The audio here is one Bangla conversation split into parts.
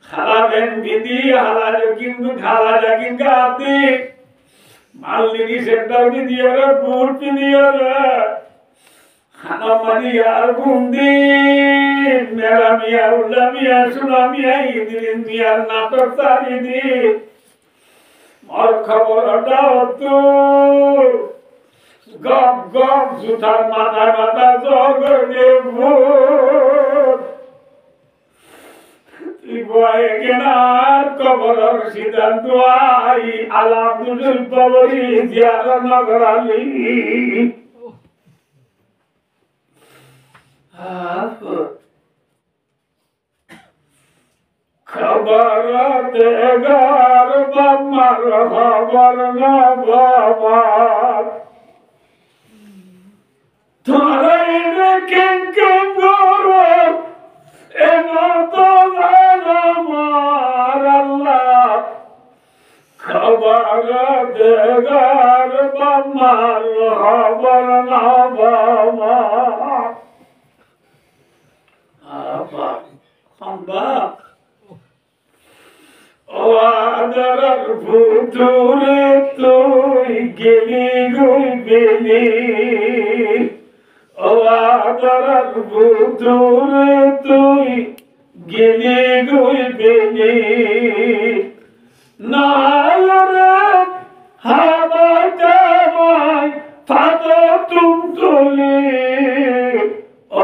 খালাবেন বিধি হালাজো কিন্তু খালাজা কিন্তু আপনি মাল্লিনি সেন্টার দিয়ে রে বুট দিয়ে রে খানা মানি আর বুন্দি মেরা মিয়া উল্লা মিয়া সুনা মিয়া ইদিন মিয়ার নাটক চারিদি মোর খবর দাও গপ গপ জুতার মাথা মাথা জগরে ভূত তুই বয়ে কেনার কবরের সিদ্ধান্ত আই আলামদুল কবরি জিয়ার নগর আলী খবর দেগার বামার খবর না বাবার ধরাই রে কেন কেন গরো এমত আমার আল্লাহ খবর দেগার বামার খবর না বাবার আবা হাম্বা ও আদর ফুতুরে তুই গেলি গুই বেলি ও আদর ফুতুরে তুই গেলি গুই বেলি নায়রে হাবা জামাই ফাতো তুম তুলি ও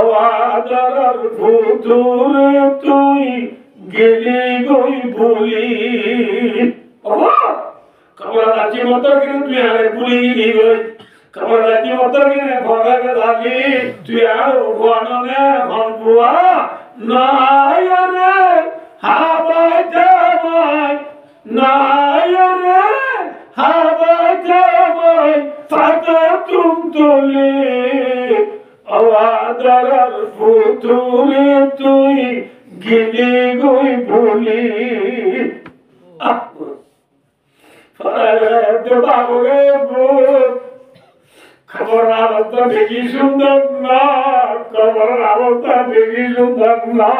আদর ফুতুরে তুই গেলি গই বলি ওবা কবরা দাচি মত করে তুই আরে বলি গলি গই কবরা দাচি মত করে ভরা গলি তুই আর ওয়াননে হনবুয়া নায়রে হাবা জামাই নায়রে হাবা জামাই ফাতো তুম তুলি আওয়াদার ফুতুরে তুই গেলি গই বলি বাবুরে খবর অবস্থা দেখি সুন্দর না খবর অবস্থা দেখি সুন্দর না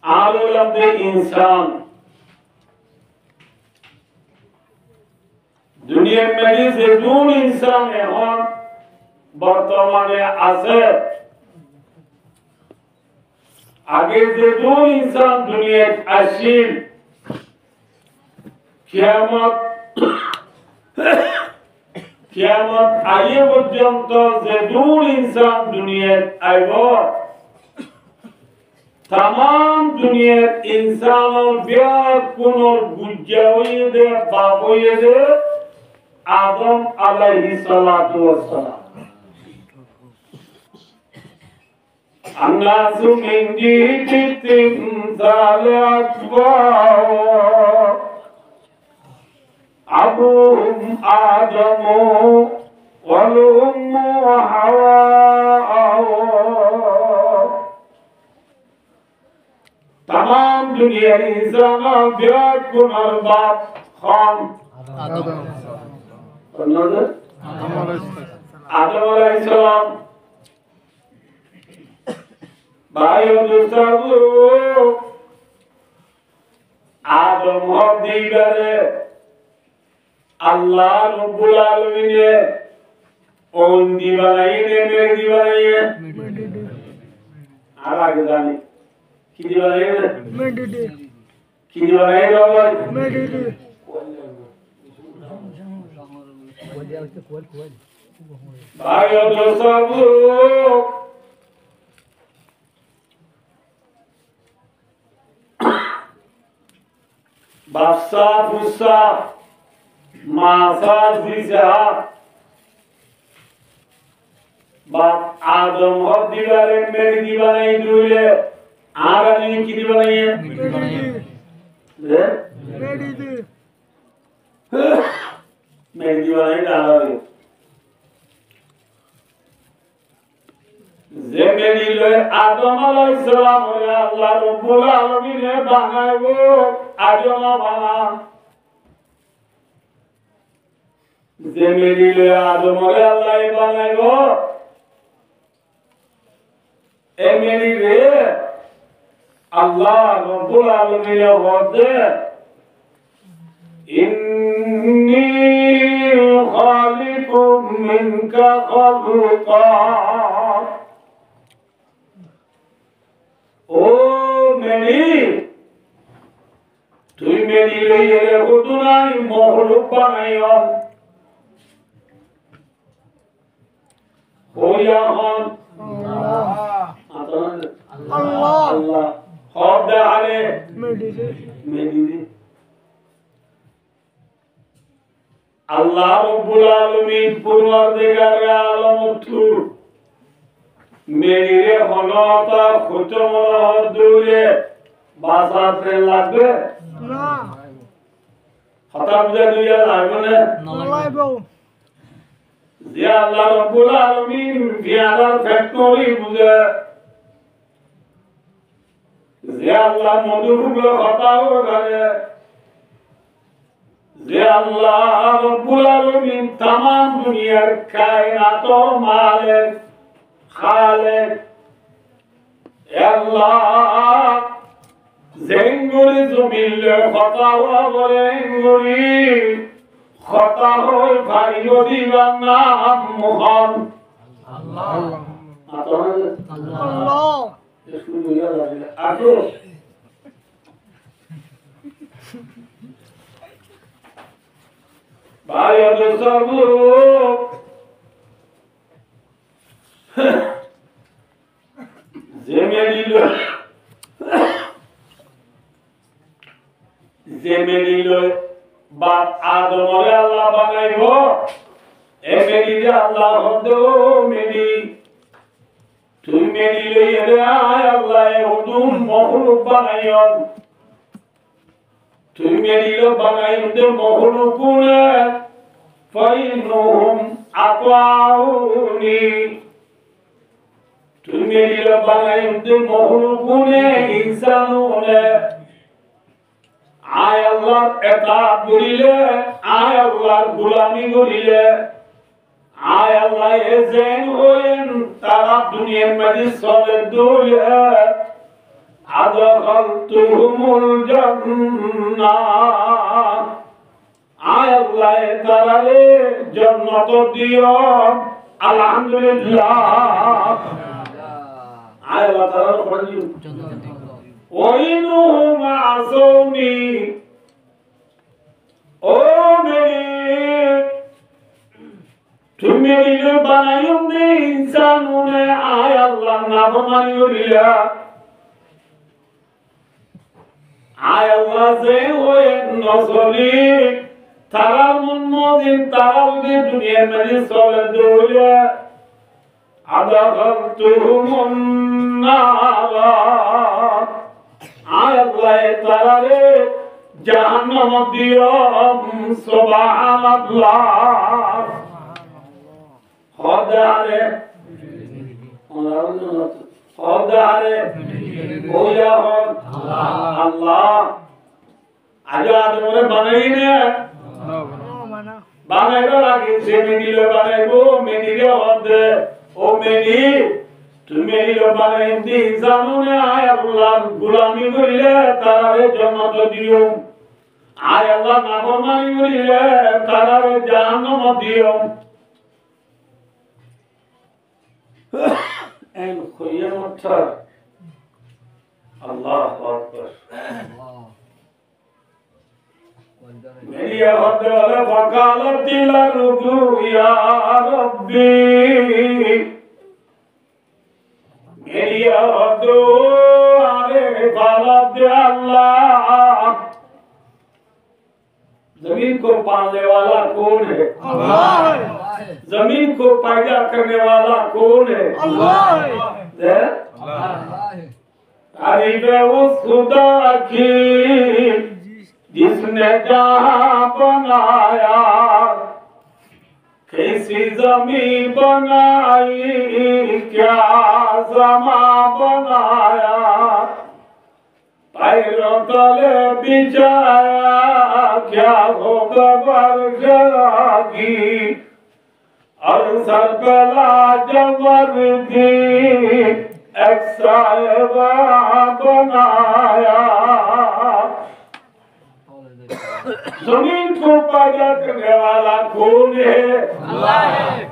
আলোলামে ইনসান দুনিয়ার মধ্যে যে কোন ইনসান এখন বর্তমানে আছে আগে যে কোন ইনসান দুনিয়ায় আসিল কিয়ামত আগে পর্যন্ত যে কোন ইনসান দুনিয়ায় আইব तमाम दुनिया इंसानों ब्याह कुनोर गुज्जा हुए दे बाप हुए दे आदम अलैहिस्सलातु वस्सलाम अन्नासु मिन जीतिम ज़ालतवा अबूहुम आदमु वल उम्मु हवा तमाम दुनिया इंसानों ब्याह कुनोर बाप खान आदम अलैहिस्सलाम भाई दोस्तों आदम हदी करे अल्लाह रब्बुल आलमीन ने ओन दीवानाई ने मेरे दीवानाई है आगे जाने की दीवानाई है की दीवानाई है भाई दोस्तों बादशाह फुस्सा मासा जिसा बाप आदम और दीवारें मेरी दीवारें दूल्हे आगा नहीं की दीवारें ये मेरी दीवारें डाला है ज़मीनी लोग आदम अलैहिस्सलाम और अल्लाह रब्बुल आलमीन ने बनाए वो आदम बना ज़मीनी लोग आदम और अल्लाह बनाए वो एमेरी रे আল্লাহ রব্বুল আলামিন বলে ইন্নী খালিকুম মিনকা খালকা ও মেরি তুই মেরি লইয়ে হুদুনাই মখলুক বানাইও ওয়া হন আল্লাহ আল্লাহ হদ আলে মেরি আল্লাহ রব্বুল আলামিন পরওয়ারদিগার আলমতু মেরিরে হনতা খুতমর দূরে বাসাতে লাগবে না হতা বুঝা দুইয়া লাগবে না লাগবে যে আল্লাহ রব্বুল আলামিন বিয়ার ফ্যাক্টরি বুঝে যে আল্লাহ মধুগুলো হতাও করে যে আল্লাহ রব্বুল আলামিন तमाम দুনিয়ার কায়নাতের মালিক খালেক আল্লাহ জেঙ্গুরি জমিলে খতাওয়া বলে গুরি খতা হই ভাই দিবার নাম মোহন আল্লাহ আল্লাহ আল্লাহ শুরু হয়ে যাবে আগে ভাই ওদের সর্ব জেমেলিল বাপ আদমরে আল্লাহ বানাইব এ মেরিরে আল্লাহ হদো মেরি তুই মেরি লইয়ে রে আয় আল্লাহ এ হুদুম মখলুক বানাইও তুই মেরিল বানাইন দে মখলুক গুনে ফাইনুহুম আতাউনি তুই মেরিল বানাইন দে মখলুক গুনে ইনসানুনে আয় আল্লাহ এতাত করিলে আয় আল্লাহ গোলামি করিলে আয় আল্লাহ এজেন হইন তারা দুনিয়ার মধ্যে চলে দৌলে আদখালতুহুমুল জান্নাহ আয় আল্লাহ তারারে জান্নাত দিও আলহামদুলিল্লাহ আয় আল্লাহ তারা করে দিও وإنهم عصوني ও মেরি তুমি মেরি বানাইও নে ইনসানুনে আয় আল্লাহ নাফরমানি করিলা আয় আল্লাহ যে হয়ে নজলি তারা মুনমদিন তারা উদে দুনিয়ার মধ্যে চলে দৌলে আদাখালতুহুমুন নারা আয় আল্লাহ তারারে জাহান্নাম দিও সুবহানাল্লাহ খোদারে খোদারে ওয়া আল্লাহ আল্লাহ আজাদ মোরে বানাইনে বানাইবা লাগে সে মেদিলে বানাইবো মেদিলে হদে ও মেদি তুমি মেরিল বানাইন দি জানুনে আয় আল্লাহ গোলামি করিলে তারারে জান্নাত দিও আয় আল্লাহ নাফরমানি করিলে তারারে জাহান্নাম দিও এন খৈয়ামত আল্লাহু আকবার মেরি আদল ফাকালত দিলারু ইয়া রাব্বি मेरी दो आरे बालद अल्लाह जमीन को पालने वाला कौन है अल्लाह जमीन को पैदा करने वाला कौन है अल्लाह तारीफ है उस खुदा की जिसने जहां बनाया कैसी ज़मीन बनाई क्या समा बनाया पैरों तले बिछाया क्या होगा बरगी और सर पे लाजवर्दी एक साहिबा बनाया जमीन को पैदा करने वाला कौन है अल्लाह है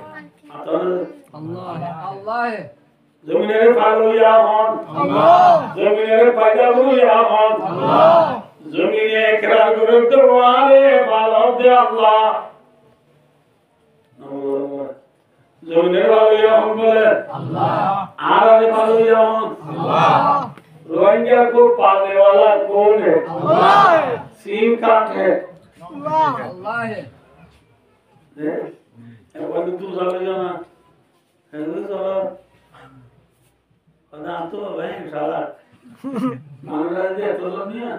अल्लाह है जमीन फालो या हन अल्लाह जमीन पैदा हुआ हन अल्लाह जमीन एकरार करे दरबारे फालो दे अल्लाह जमीन फालो या हन बोले अल्लाह आराधे फालो या हन अल्लाह रोहिंग्या को पालने वाला कौन है अल्लाह है सीन काट है अल्लाह है এখন তো চলে যানা হ্যাঁ চলো না তো ভাই শালা আমরা যে তো নিয়া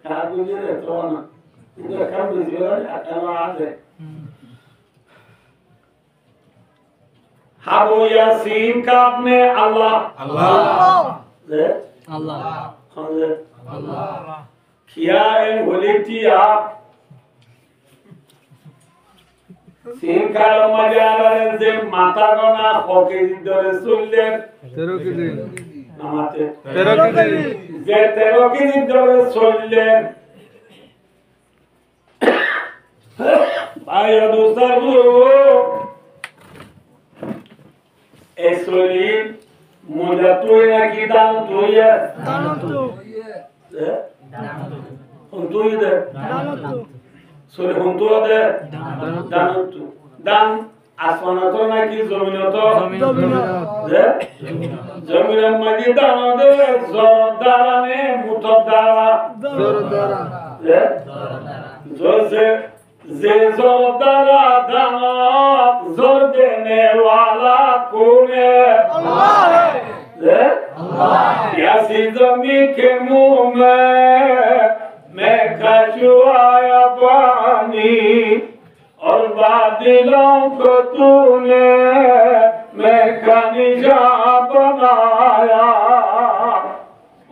কাগু যে তো না কিন্তু কাম দিও আটানা আছে হাবু ইয়াসিন কাপ মে আল্লাহ আল্লাহ अल्लाह আল্লাহ কিয়া এ ওলিটিয়া সিন কালো মাজারের যে মাথা গনা ফকে ধরে চললেন 13 কেজি নামাতে 13 কেজি যে 13 কেজি ধরে চললেন ভাই দোস্তাবু এসলিন মোজা তুই নাকি দান তুই তুই দে সরে হুন্তু দে দান দান আসমানত নাকি জমিনত জমিনের মাঝে দান দে জর দারানে মুঠ দারা জোসে যে জর দারা দান জর দেনে वाला कौन है अल्लाह है यासी जमी के मुंह में मैं खजुआया पानी और बादलों को तूने मैं खनिजा बनाया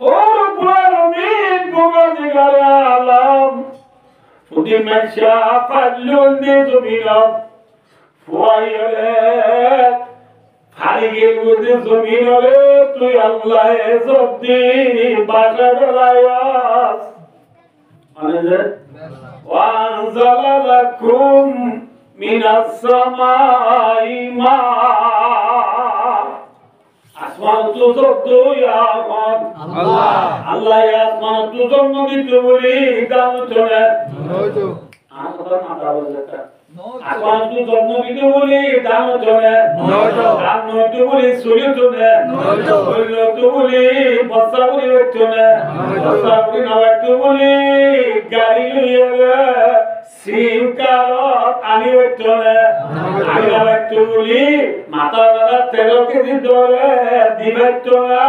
और पुरमीन बुगदिगर आलम फुदी में शाफल्लुल दी जुमिना फुआयले फारिगे गुदे जुमिनले तू अल्लाह सबदी बाशरायास अने وأنزل لكم من السماء ماء আসমান তো সবদু ইয়া আল্লাহ আল্লাহ ইয়া আসমান তো জন্ম দিতে বলি দাম চলে নয়তো কথা মাথা বলতে আসমান তো জন্ম দিতে বলি দাম চলে নয়তো দাম নয়তো বলি সূর্য চলে নয়তো সূর্য তো বলি বর্ষা বলি চলে বর্ষা বলি না তো বলি গাড়ি লইয়া সিম কারত আনি চলে আমি না তো বলি মাথা দাদা 13 কেজি ধরে দিবে চলে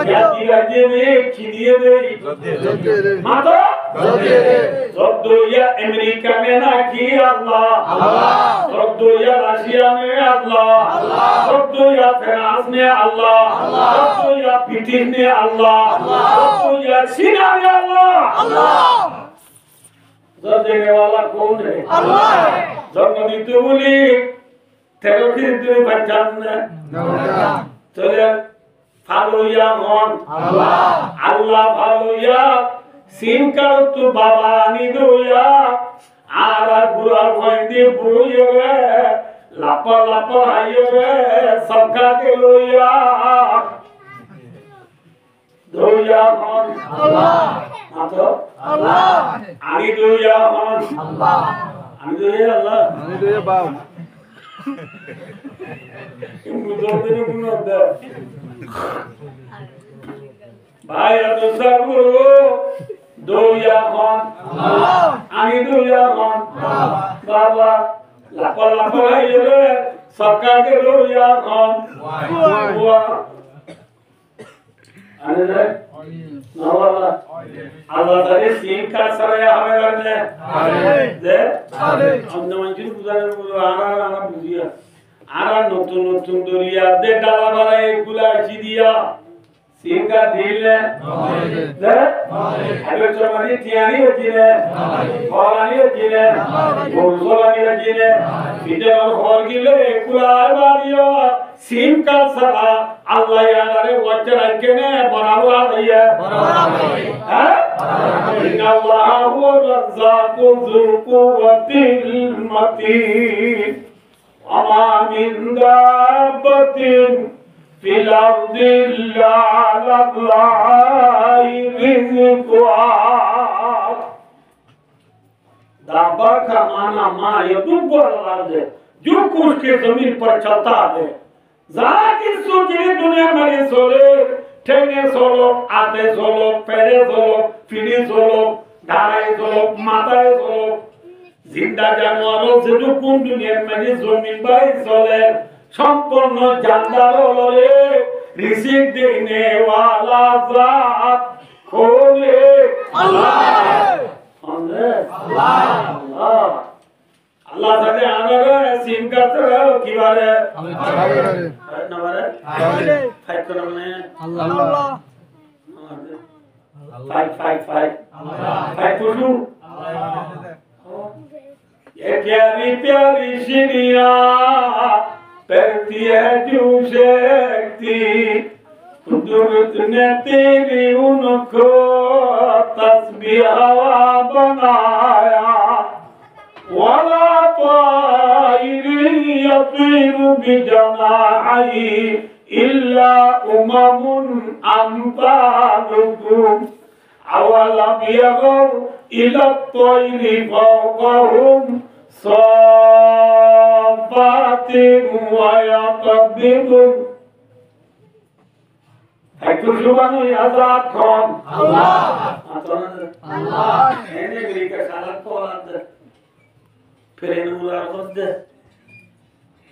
क्या दिया जे की दिए दे मातो सब दुनिया अमेरिका में ना की अल्लाह सब दुनिया रशिया में अल्लाह सब दुनिया फ्रांस में अल्लाह सब दुनिया ब्रिटेन में अल्लाह सब दुनिया चीन में अल्लाह सब देने वाला कौन है अल्लाह सब नबी तो बोली तेरे की तेरे बच्चन ने चले फालुया मन अल्लाह अल्लाह फालुया सिन कर तू बाबा नी दुया आरा बुरा भंदी बुयो रे लापा लापा आयो रे सबका के लोया दुया मन अल्लाह मातो अल्लाह आनी दुया मन अल्लाह आनी दुया अल्लाह আমি তো বাপ भाई तो सरगुरु दुया मन आनी दुया मन बाबा लापा लापा ये सबका के दुया मन हुआ आने दे नवाला अल्लाह तारे सीन का सरया हमें करने दे हमने मंजिल गुजारे आना आना बुझिया आना नतुन नतुन दुनिया दे डाला वाला एक गुला चिदिया सीन का दिल है दे अबे चमड़ी तियानी बजीने फौरानी बजीने बोलसोलानी बजीने बिदे और खौर गिले एक गुला बारियो সিম কাল সারা আল্লাহ ইয়ারে ওয়াজে রাখেনে বরাবর আইয়া হ্যাঁ ইন্নাল্লাহা হুয়া রাজ্জাকু যুল কুওয়াতিল মাতিন আমা মিন দাব্বাতিন ফিল আরদি ইল্লা আলাল্লাহি রিজকুহা दाबा का माना माँ ये दुब्बर लग है जो कुछ के जमीन पर चलता है जाके सोचे दुनिया में सोले ठेंगे सोलो आते सोलो पैरे सोलो फिरी सोलो ढाई सोलो माताए सोलो जिंदा जानवरों से जो कुछ दुनिया में जमीन पर सोले संपूर्ण जानदार लोरे रिसीव देने वाला जात खोले अल्लाह আল্লাহ তাকে আনারে সিম কাটতে কি বারে নবারে ফাইট করো মানে আল্লাহ ফাইট ফাইট করু ये प्यारी प्यारी शिनिया पहती है जो शक्ति कुदरत ने तेरी उनको तस्बीह बनाया वाला पायरी यतीरु बिजनाही इल्ला उममुन अम्तालुकुम अवलम यरौ इला तोयरी फौकहुम साफातिन व यक़बिदुन একটু সুবান আজাদ খান আল্লাহ আল্লাহ এনে গ্রিকা সালাত পড়াত फिर इनुरा दे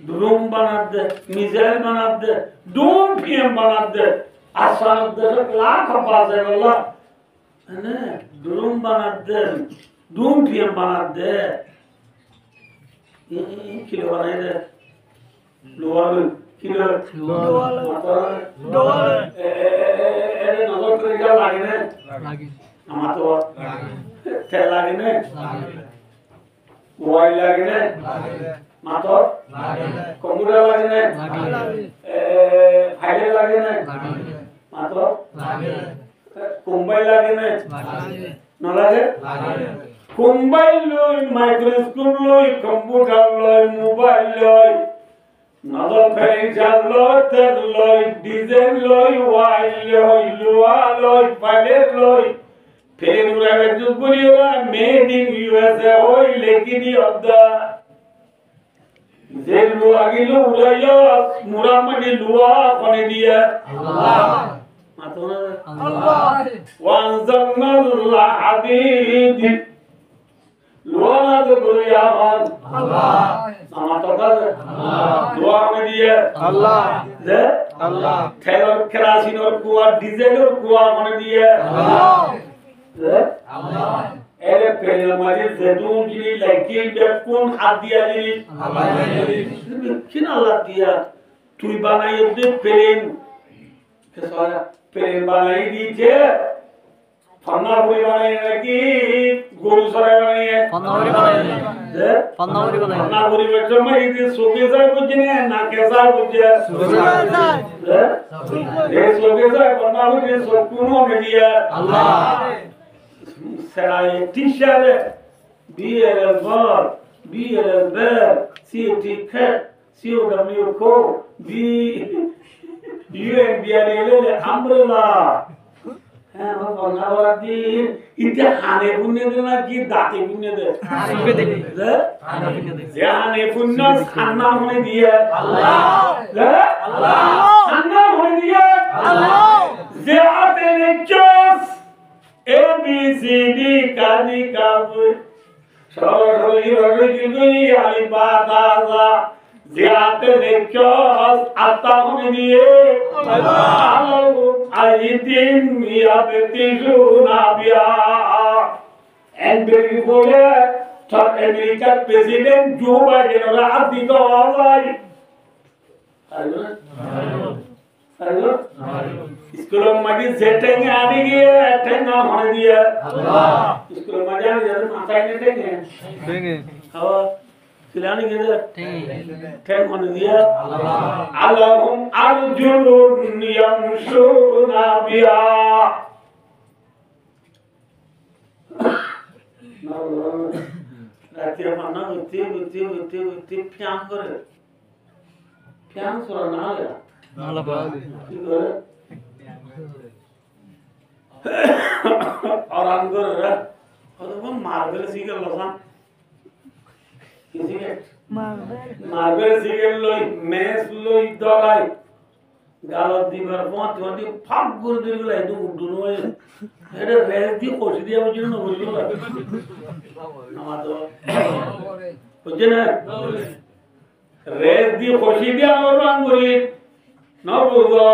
ड्रोन बना दे मिसाइल बना दे डोम पीएम बना दे आसान दे लाख पास है अल्लाह है ना ड्रोन बना दे डोम पीएम बना दे किलो बनाए दे लोअर किलो लोअर ए नजर करे क्या लागे ने हमारा तो थे लागे ने मोबाइल लागे ने मातो कंप्यूटर लागे ने फाइल लागे ने मातो मोबाइल लागे ने न लागे मोबाइल लोई माइक्रोस्कोप लोई कंप्यूटर लोई मोबाइल लोई नजर फर्नीचर लोई तेल लोई डिजाइन लोई वाइल लोई लोहा लोई फाइल लोई फिर उन्होंने जो बोली होगा मेड इन यूएसए ओए लेकिन ये अब्दा जेल लोहा की लो उड़ाया मुरामडी लोहा बने दिया अल्लाह मातोना अल्लाह वांजल्ला हदीद लोहा तो बोलिया अल्लाह मातोना लोहा में दिया अल्लाह जे अल्लाह ठेलर केरासिन और कुआ डीजल और कुआ बने दिया अल्लाह এরে পেলে মাঝে জেদুন জিনি লাইকি বেকুন হাত দিয়া জিনি কিন আল্লাহ দিয়া তুই বানাই দে প্লেন কেসা প্লেন বানাই দিছে ফান্নাবুরি বানাই নাকি গরু সরাই বানাই ফান্নাবুরি বেচো মাই দি সোকে যায় বুঝিনে না কেসা বুঝে এ সোকে যায় ফান্নাবুরি সোকুনো মিডিয়া আল্লাহ Serai t-shirt, BLR, BLR, CT cat, COW co, B UNBRL umbrella. হ্যাঁ বাবা না দি ইতে হানে বুনে দে না কি দাঁতে বুনে দে সুকে দে যে হানে বুনে খান্না মনে দিয়ে আল্লাহ আল্লাহ খান্না মনে দিয়ে আল্লাহ যে আতে নেচস A B C D kadi kabu soroi roi gui ali bataza ziate lekos atahune diye Allah aitin yabti junabia and before third American president Joe Biden ora adito alai hello स्कूलों में भी सेटिंग आने की है टेंग ना होने दिया स्कूलों में जाने जरूर माता ही नहीं टेंगे देंगे हाँ Silani kira. Kayak mana dia? Alahum arjulun yamshuna biha. Nanti apa nak uti piang kore. Piang surah nala. Nala ba. Orang kore. Kalau pun marble sikal losan. Marble sikal loi, mes loi dolai. Galat di berpont, nanti pam kore dulu lah itu udun loi. Ada res di kosi dia macam mana kosi lah. Nama tu. Macam mana? Res di kosi dia orang kore. Nama tu.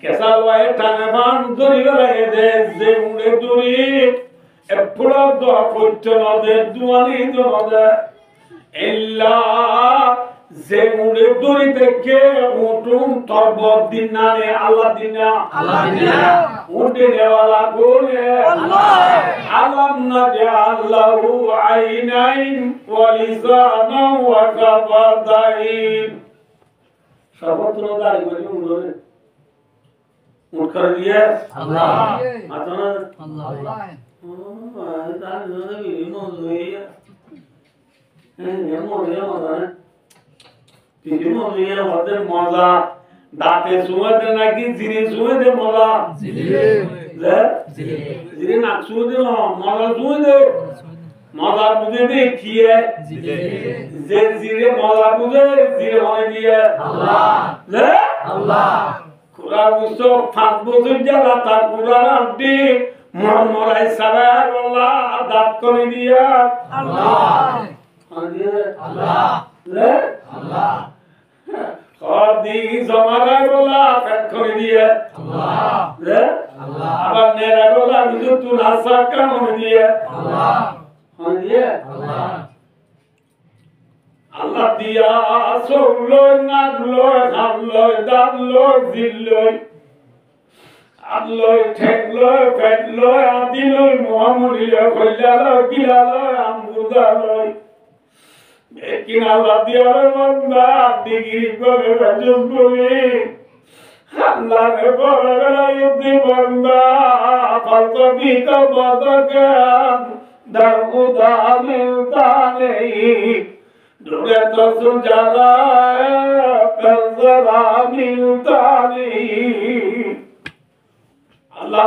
Kesal wae tangan duri lah ada zemune duri. Eppura doa fotono de duani doa illa zemune duri teke utun torbod dinane Allah dinna udine wala gone alam najallahu aynain wa lisanan wa kabadain sabotno dari bari unore utkar diya Allah atana Allah. দাঁতে সুমাতে নাকি জিরে সুমাতে মজা জিরে নাক সুমাতে মজা সুমাতে মজা বুঝে দে খিয়ে যে জিরে মজা বুঝে জিরে মনে দিয়ে আল্লাহ কুরা বুঝছো 5 বছর জ্বালা তার কুরা আড্ডি মরাই সাবার আল্লাহ দাঁত করে দিয়া আল্লাহ আল্লাহ কদি জমারা গোলা পেট করে দিয়ে আল্লাহ আবার নেরা গোলা কিছু তুলা সাকা মনে দিয়ে আল্লাহ দিয়া সৌলো নাগলো হামলো দাবলো জিল্লো আল্লাহ ঠেকলো ফেটলো আদিলো মোহাম্মদিলো কইলালো গিলালো আমগুদালো একিন আল্লাহ দিয়ারে বান্দা ডিগ্রি করে রাজুস বলি আল্লাহ রে বড়রা ইউদি বান্দা ফালতো বিকা বদকান দারুদা মিলতা নেই দুরে তো সুজারা কলজরা মিলতা নেই Allah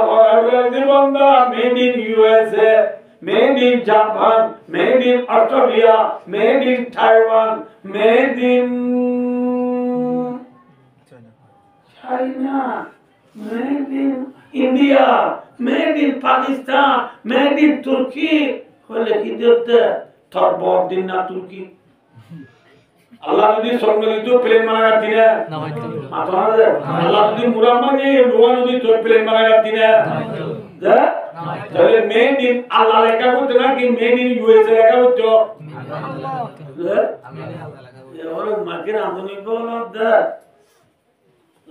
Banda, made in USA, made in Japan, made in Australia, made in Taiwan, made in China, made in India, made in Pakistan, made in Turkey. Hole ki diyote thor bob din na Turkey. Allah nadi সম্মিলিত প্লেন বানাগাতি না আপনারা আল্লাহ নদী মুরাম্মানি লোয়া নদী তো প্লেন বানাগাতি না তাহলে মেড ইন আল্লাহ লেখা করতে না কি মেড ইন ইউএসএ লেখা করতে ওরা মার্কেট আধুনিক বলদা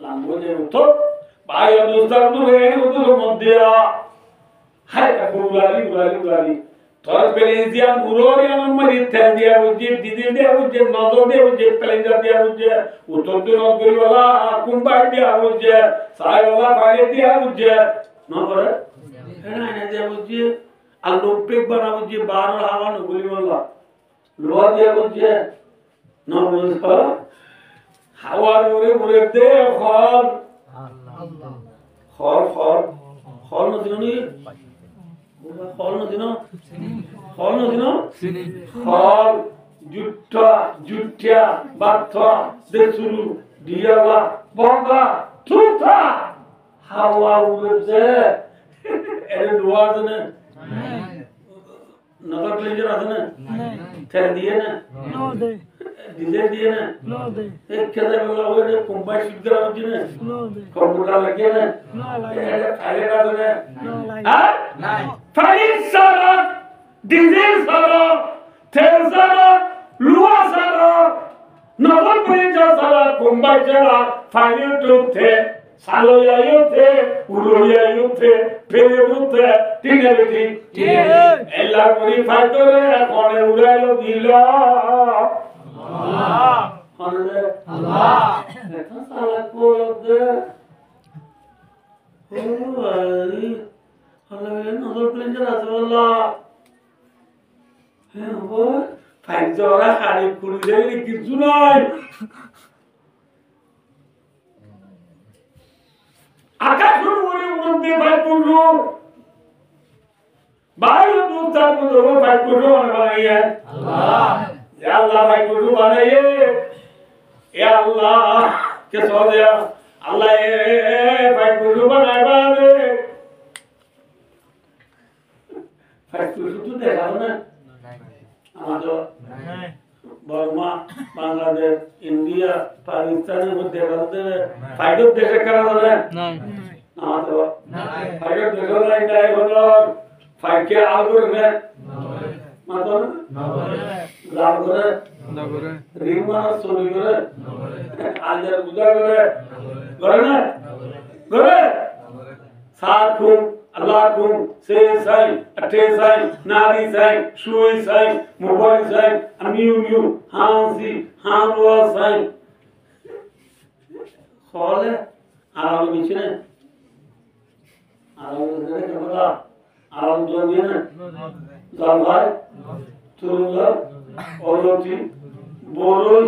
লাঙ্গোজে তো ভাই দোস্তার তো এই ওদের মধ্যে হাই গুলালি তোর পেলেজিয়া মুরোরিয়া নম্বর ইত্যাদি দিয়া বুঝে দিদি দিয়া বুঝে নজর দিয়া বুঝে পেলেজা দিয়া বুঝে উত্তর দিন গরিওয়ালা কুম্বাই দিয়া বুঝে সাইওয়ালা পায়ে দিয়া বুঝে নবরে হেনা না দিয়া বুঝে আলম্পিক বানা বুঝে 12 হাওয়া ন গরিওয়ালা লোয়া দিয়া বুঝে নবরে হাওয়ার উড়ে দে খল নদিনী খল নদিনো খল জুট্টা বাথা দেসুরু দিয়ালা বঙ্গা তুতা হাওয়া উড়ছে এর লোয়া জানে নগর প্লেজার আছে না তেল দিয়ে না ডিজেল দিয়ে না এক কেদে বলা ওই কোম্পানি সুবিধা হচ্ছে না কম্পিউটার লাগে না ফাইলে কাজ না নাই ফাইল সারা ডিজেল সারা তেল সারা লোহা সারা নগর প্লেজার সারা কোম্পানি সারা ফাইল টুতে সালোয়ায়ুতে উড়োয়ায়ুতে ফেরেউতে তিনেবেটি এলা করি ফাইতরে কোনে উড়াইলো দিল হলে এটা সালা করতে ও ভাই হলে নজর প্লেঞ্জার আছে বললা হ্যাঁ ও ফাইল জরা খালি কুড়ি দেয় কিছু নাই আকাশের উপরে উড়তে ভাই পুরো বাইরে দূর থাকবো তো ভাই পুরো বানাইয়ে আল্লাহ ইয়া আল্লাহ ভাই পুরো বানাইয়ে ইয়া আল্লাহ কে সদিয়া আল্লাহ এ ভাই পুরো বানাইবা রে ভাই পুরো তো দেখাও না আমাদের বর্মা বাংলাদেশ ইন্ডিয়া পাকিস্তানের মধ্যে ফাইডর দেশে খেলা যাবে আমাদের ফাইডর দেশে নাই হলো ফাইকে আলগোরিদমে মাত্র লাভ করে নগরে রিমা সরি করে আজার বুঝা করে করে না করে সাকুম আল্লাহুম সে সাই আটে সাই নারী সাই সুই সাই মোবাইল সাই আমিউ মিউ হাসি হামওয়া সাই খলে আরাম বিছনে আরাম ধরে কেবলা আরাম জমি না জানভাই তুরুঙ্গা অলতি বরুন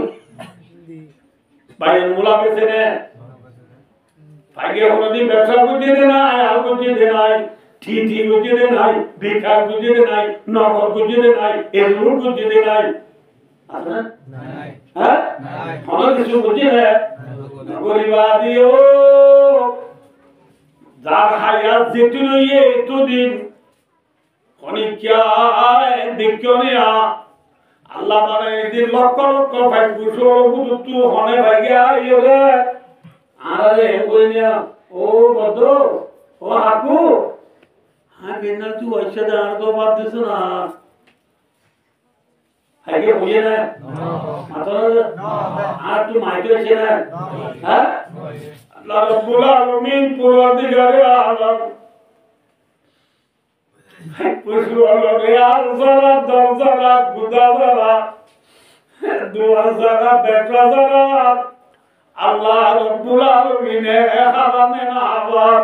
বাইরে মুলা বেছেনে আগে কোনদিন ব্যবসা করতে দে নাই আর করতে দে নাই ঠিঠি করতে দে নাই ভিক্ষা করতে দে নাই নগদ করতে দে নাই এলুর করতে দে নাই আছে নাই হ্যাঁ নাই কোন কিছু করতে দে গরিবাদিও যার হায়াত যেতে রইয়ে এতদিন অনিক্যায় দেখনিয়া আল্লাহ মানে দিন লক্ষ লক্ষ ভাই বুঝো বুঝু হনে ভাগিয়া ইরে আরে কইনিয়া ও বদ্র ও হাকু হ্যাঁ বিনা তুই ওইসা দে আর তো বাদ দিছ না আগে বুঝে না মাত্র আর তুই মাইকে আছে না হ্যাঁ আল্লাহ রাব্বুল আলামিন পরওয়ারদিগারে আলম পুরো আল্লাহর আর যারা দরজারা গুদাজারা দুয়াজারা বেকরাজারা আল্লাহ রাব্বুল আলামিনে হারামে না আবার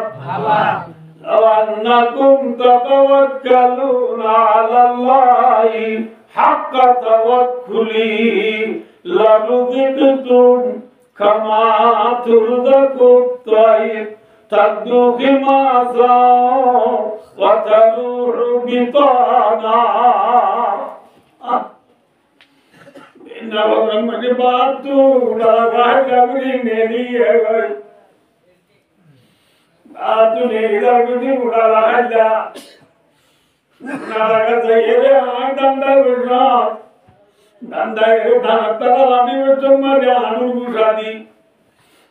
আন্নাকুম তাতাওয়াক্কালুনা আলাল্লাহি হাক্কা তাওয়াক্কুলি লারুযিকতুম কামা তুরযাকুত তাইর তাদু হিমাসা ওয়া তারুহু বিতানা नवरंग बातू डागा लगरी मेरी है भाई बातू मेरी लगरी उड़ा लगा नागा चाहिए रे आय दंडा बिना दंडा ये धान तारा लानी में चम्मच आलू गुसादी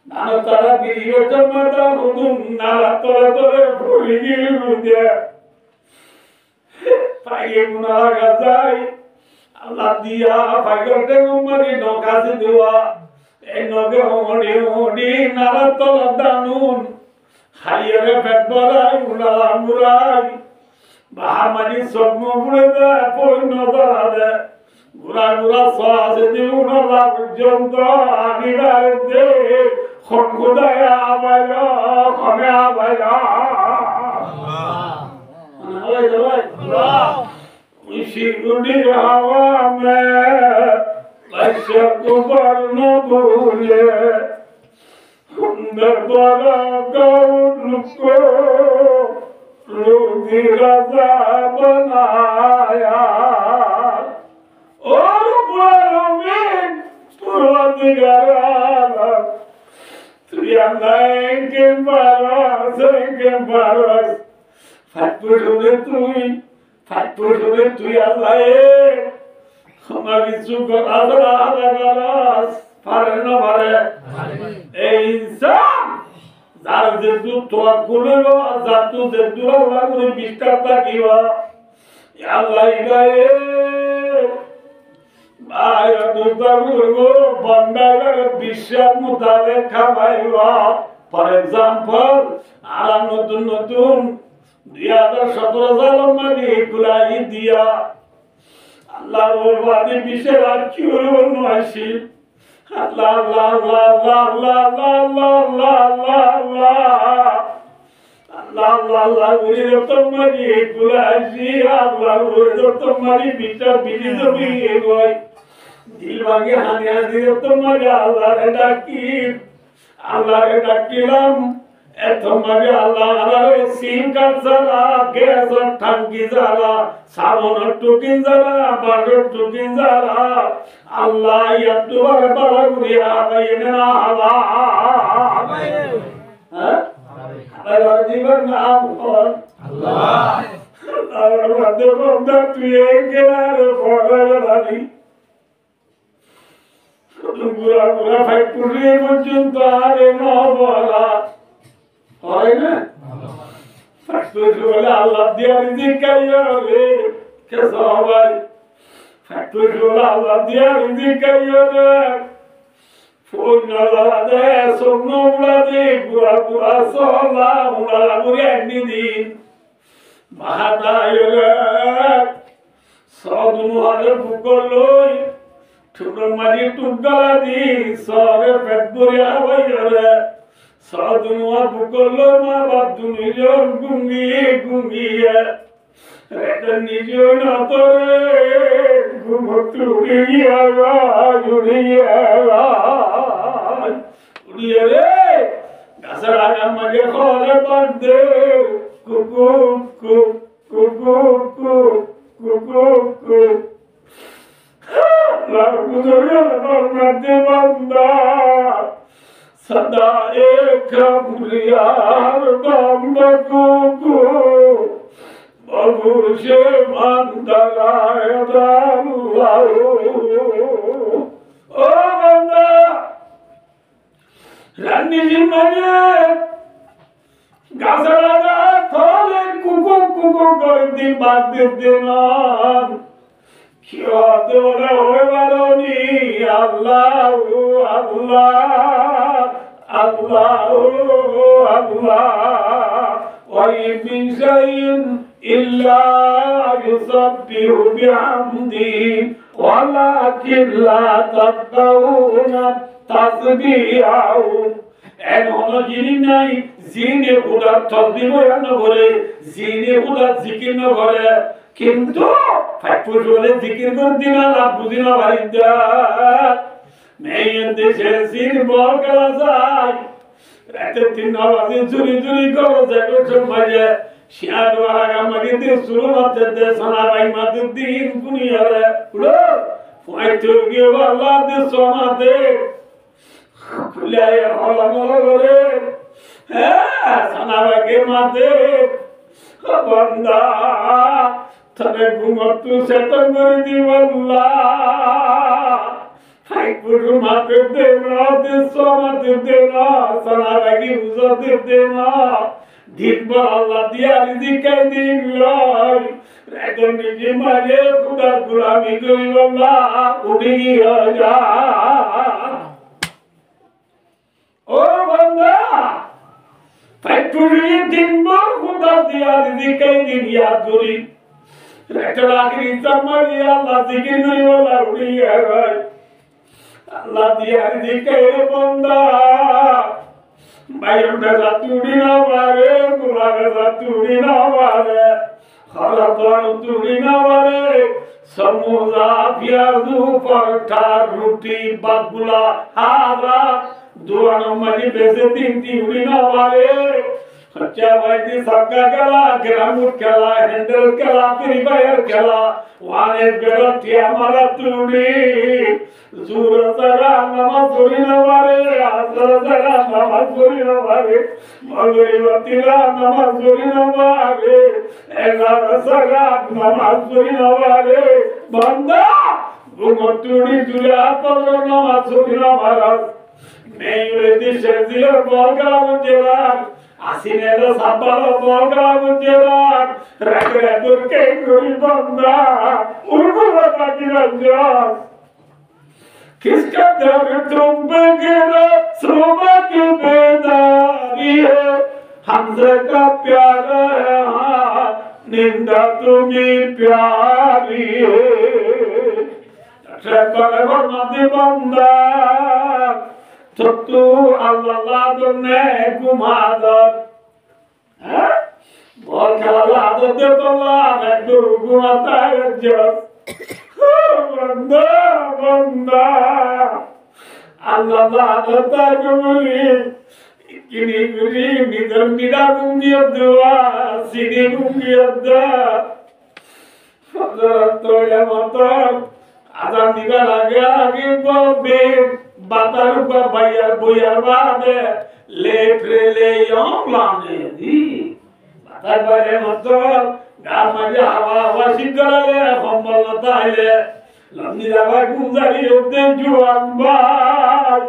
धान तारा बीयो चम्मच उदुम नाला तोरे तोरे फूली की रुदिया पाये गुना लगा जाए আল্লাহ দিয়া ভাগতে উমরি নকাছে দেওয়া এই নগে হড়ি হড়ি নারাতল দানুন হাইরে পেট ভরাই উড়ালা মুরাই বাহামারি সব মুড়ে দে পয়ন দে গুড়া গুড়া সাজে দি উড়ালা পর্যন্ত আমি দে খড়খড়ায় আবাইলা খমে আবাইলা আল্লাহ আল্লাহ शिरुडी हवा में लशक वर्ण बोले सुंदर बड़ा गौर को रोगी राजा बनाया और बड़ों में पुरवदिगारा तुझे के बारस फटपुरे ফাটপুরে তুই আল্লাহ আমার কিছু আদারাস পারে না পারে এই ইনসান যার যে তোয়া কুলের যার তো যে দূরা করে বিস্তার থাকিবা আল্লাহ গায়ে মায়া দুর্গো বন্দাগার বিশ্বাস মোতাবেক খাওয়াইবা ফর এক্সাম্পল আর নতুন নতুন 2017 সালের মাঝে খুলাই দিয়া আল্লাহ বরবাদি বিশের আর কি হলো নয়সি আল্লাহ আল্লাহ আল্লাহ আল্লাহ আল্লাহ আল্লাহ আল্লাহ আল্লাহ আল্লাহ আল্লাহ আল্লাহ উড়ে তোমারি গুলাসি আল্লাহ উড়ে তোমারি বিচার বিধি জমি গই দিল ভাগে হানি হানি তোমারি আল্লাহরে ডাকি আল্লাহরে ডাকিলাম তোমারে আল্লাহ আল্লাহরে সিম কাছালা গ্যাস টাঙ্কি জ্বালা সাবন টুকিন জ্বালা বাটর টুকিন জ্বালা আল্লাহ ইয়াতুবার বালা গুরিয়া বাইনে না আল্লাহ হ্যাঁ আল্লাহ জীবন নাম কর আল্লাহ আল্লাহর মধ্যে বন্ধা তুই একের পড়ালি গুরা গুরা ভাই পুরি পর্যন্ত আরে না বলা হয় না ফ্যাক্টরি বলে আল্লাহ দিয়া রিজিক কাইয়া রে কে সবাই ফ্যাক্টরি বলে আল্লাহ দিয়া রিজিক কাইয়া রে ফোন না দে সোন উড়া দে গুরা গুরা সোলা উড়া গুরে আন্নি দিন বাহাদায় রে সদ মুহারে বুকলই ঠুকর মারি টুকলা দি সরে ফ্যাক্টরি আবাই রে সাধুয়া বুকলো মা বাদু নিজর গুঙ্গি গুঙ্গিয়া রেটা নিজর না তোরে ঘুমতুড়িয়া উড়িয়া উড়িয়া রে গাছের আগা মাগে খরে বাদে কুকু কু কুকু কু কুকু কু লাগু ধরিয়া মধ্যে বান্দা सदा एक मुरियार बंबकू बबू से मंदराय दाऊ ओ बंदा रानी जी मने गासरागा थोले कुकु कुकु कर दिन बाद देना क्या दोरा होए वालोनी अल्लाह अल्लाह الله الله وإن من شيء إلا يسبح بحمده ولكن لا تفقهون تسبيحهم এমন জিনিস নাই জিনে খুদার তসবিহ বয়ান করে জিনে খুদার জিকির না করে কিন্তু ফাইপুর বলে জিকির করে দিনা লাভ বুঝি না বাড়িতে মেয়ের দেশে সির বল করা যায় রাতে 3 বাজে চুরি চুরি করো যাবে সময়ে শিয়াদ ওয়াগা মাগিতে শুরু হতে দে সোনা ভাই মাতে দিন কুনিয়ারে উড়ো ফাইতে গিয়ে আল্লাহ দে সোনাতে খুলাই হলা মলা করে হ্যাঁ সোনা ভাইকে মাতে বান্দা তবে ঘুমতু সেতন করে দিবাল্লাহ Guru mate dena, desomate dena, sanaragi uzate dena. Dinba Allah dia rizqai dinlai. Redon niji mare khuda gulami kori Allah udi aja. Oh banda, factory dinba khuda dia rizqai din yaad kori. Redon akhiri samari Allah zikir kori Allah udi aja. Allah dia rizqe banda bayam da turi na mare gula da turi na mare kharatan turi na mare samosa piazu paratha roti bagula hara duan mari bese tin turi na mare खर्चा वाइदी सबका कला ग्रामुट कला हैंडल कला प्रीफायर कला वाने बेरटिया मारा तुड़ी जूर सरा नमस्कारी नवारे आसर सरा नमस्कारी नवारे मगरी वतीला नमस्कारी नवारे एला सरा नमस्कारी नवारे बंदा गुमटुड़ी जुला पर नमस्कारी नवारा मेरे दिशे दिल बॉलकला मुझेरा Asinelo sabalo bolga munjerat Ragre durke kuri banda Urgula takiranja Kiska dar tum begira Suba ki bedari hai Hamza ka pyara hai निंदा তুমি प्यारी সেবারে বর্ণাদি বন্দা সত্তু আল্লাহ দনে কুমাদর হ্যাঁ বল খেলা আদত তোলার একটু ঘুমাতার জস বন্দা বন্দা আল্লাহ আদত গুলি কিনি গুলি নিদর নিরা গুঙ্গিয় দোয়া সিনি গুঙ্গিয় দা সদর তোলে মতন আদান দিবা লাগে আগে গবে বাতার উপর বাইয়ার বইয়ার বাদে লেটরে লেয়ং লানে দি বাতার বাইরে মতন গার মাঝে হাওয়া হাওয়া শীতকালে কম্বল না তাইলে লম্বি যাবা গুজারি উঠতে জুয়ান ভাই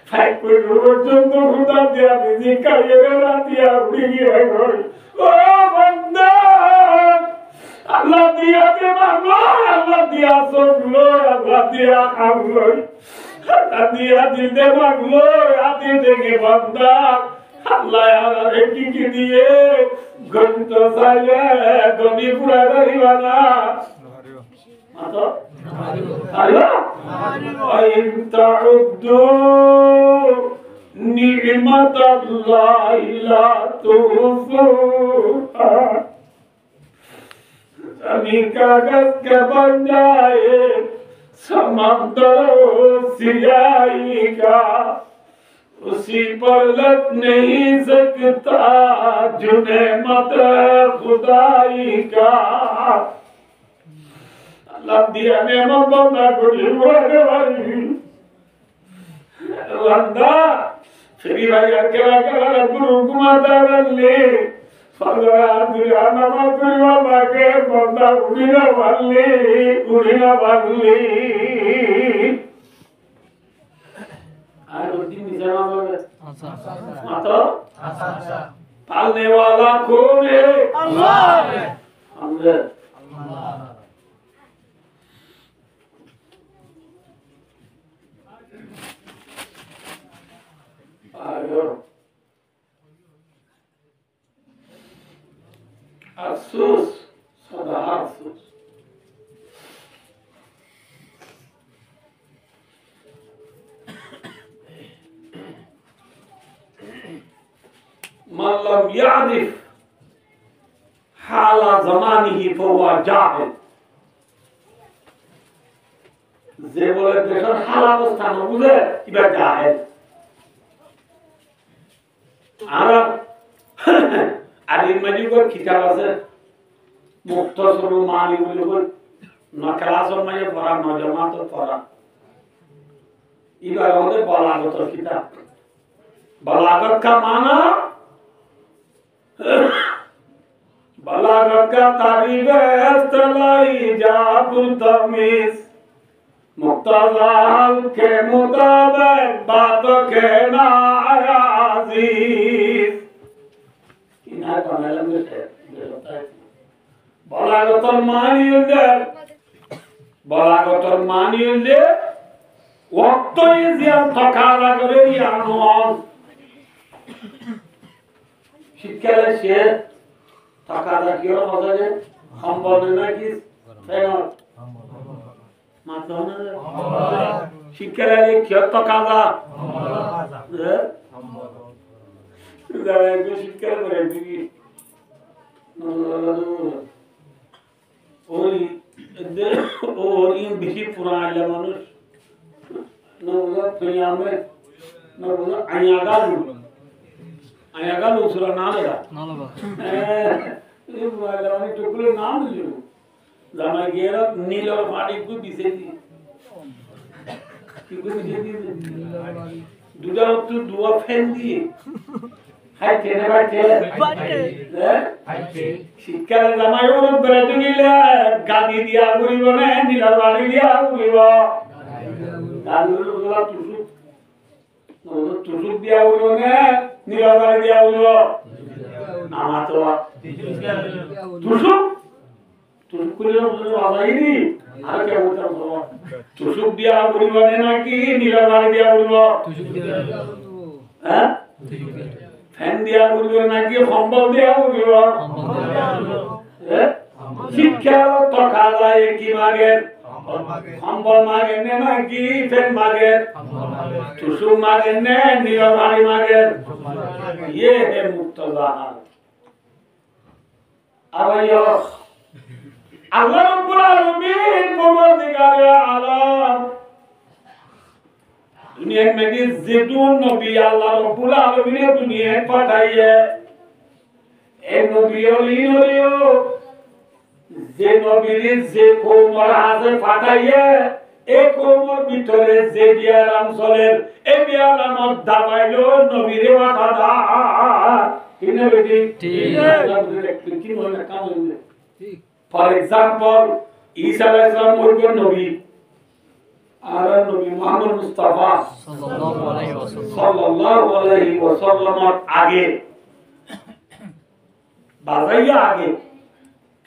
ফাইক করে পর্যন্ত হুদা দিয়া দিদি কাইয়ে রাতিয়া উড়ি গিয়ে গই ও বন্দা আল্লাহ দিয়া দে মাগো আল্লাহ দিয়া সবলো আল্লাহ দিয়া খাবলো আল্লাহ দিয়া দিতে মাগলো আতি থেকে বন্দা আল্লাহ আরে কি দিয়ে গন্ত সাইলে গনি পুরা করিবানা মাতো আল্লাহ আইন তাউদ্দু নি'মাতাল্লাহি লা তুহসুহা जमीन कागज के बन जाए समंदर सियाही का उसी पर लग नहीं सकता जुने मत खुदाई का अल्लाह दिया ने मबना गुली उड़े वाली लंदा श्री भाई अकेला अकेला गुरु कुमार वाली Fagara Adriana Madriva Bage Banda Udina Valli Ayo di misana bole Mato Palne wala kone Allah Allah Ayo Afsus, sada afsus. Man lam ya'rif hala zamanihi fahuwa jahil. যে বলে দেশের হাল অবস্থা না বুঝে এবার জাহেল আর ইমাজিগর কিতাব আছে মুক্তসর মানি বলে কই না ক্লাসর মাঝে পড়া না জমাত পড়া এবার আমাদের বলাগত কিতাব বলাগত का माना बलागत का तारीफ इस्तलाई जाबुल तमीज मुक्तजाल के मुताबिक बात कहना अजीज किनार बनाला में है बलागतর মানি হইলে ওয়াক্তই জিয়ার থাকা করে ইয়ানন শিক্ষালে সে থাকা রাখিও বাজারে সম্বল নাকি ফেরত মাতো না শিক্ষালে কি থাকা দা দাঁড়ায় গো শিক্ষা করে দিবি ওই বেশি পুরানা মানুষ নবুলা ফিয়ামে নবুলা আয়াগালু সুরা নাম এটা নালবা এই মানে টুকরো নাম দিল জামাই গেরা নীলর মাটি কো বিছে দি কি কো বিছে দি দুটা তো দুয়া ফেন দিয়ে হাই কেনে বাটে শীতকালে জামাই ওর বেড়াতে গেলে গাদি দিয়া ঘুরিব না নীলার বাড়ি দিয়া ঘুরিব গাদিগুলো তুসুক দিয়া ঘুরিব না নীলার বাড়ি দিয়া ঘুরিব নামা তো তুসুক করে বাজাইনি আর কেমন তুসুক দিয়া ঘুরিব নাকি নীলার বাড়ি দিয়া ঘুরিব হ্যাঁ ফ্যান দিয়া ঘুরিব নাকি কম্বল দিয়া ঘুরিব খেয়াল তো খাজায় কি মাগে সম্বল মাগে নে নাকি ফেন মাগে টুসু মাগে নে নিরবাড়ি মাগে ये है मुक्तदा আবাইও আল্লাহ রাব্বুল আলামিন পরওয়ারদিগারে আলম দুনিয়া में जिदुन नबी अल्लाह रब्बुल आलमीन ने दुनिया पाठाइए ए नबी ओलियो যে নবীর যে কোমর হাতে পাঠাইয়ে এই কোমর ভিতরে যে বিয়ারাম চলের এই বিয়ারামত দাবাইলো নবীরে পাঠা দা কিনে বেটি ঠিক কি মনে কাম হইবে ঠিক ফর एग्जांपल ঈসা আলাইহিস সালাম ওই নবী আর নবী মুহাম্মদ মুস্তাফা সাল্লাল্লাহু আলাইহি ওয়াসাল্লাম আগে বাজাইয়া আগে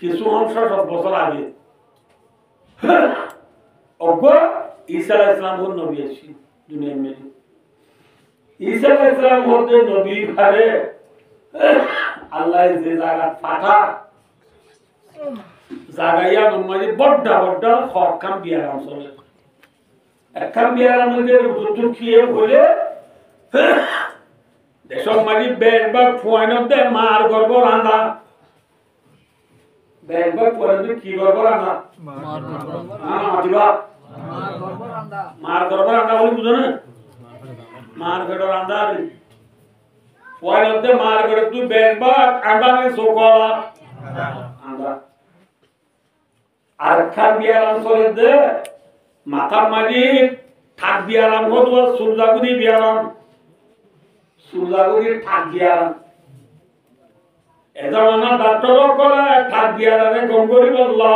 কিছু অংশ 7 বছর আগে অগো ঈসা আলাইহিস সালাম কোন নবী আছে দুনিয়ার মধ্যে ঈসা আলাইহিস সালাম হতে নবী ঘরে আল্লাহ যে জায়গা পাঠা জায়গায়া নমাজি বড় বড় হকাম বিয়ারাম চলে একখান বিয়ারাম মধ্যে দুধ খেয়ে বলে দেশম মাঝি বেরবাগ ফুয়াইনতে মার গর্ব রান্দা বেরবাগ পরে কি গর্ব রান্দা মার গর্ব রান্দা বলে বুঝো না মার গর্ব রান্দা ফুয়াইনতে মার গর্ব তুই বেরবাগ আন্ডা নে সোকলা আন্ডা আর খান বিয়ারাম চলে দে মাথার মাঝি ঠাক বিয়ারাম হতো সূর্যাগুদি বিয়ারাম সূর্যাগুদির ঠাক বিয়ারাম এজমানা ডাক্তার করে ঠাক বিয়ারামে গঙ্গরি বললা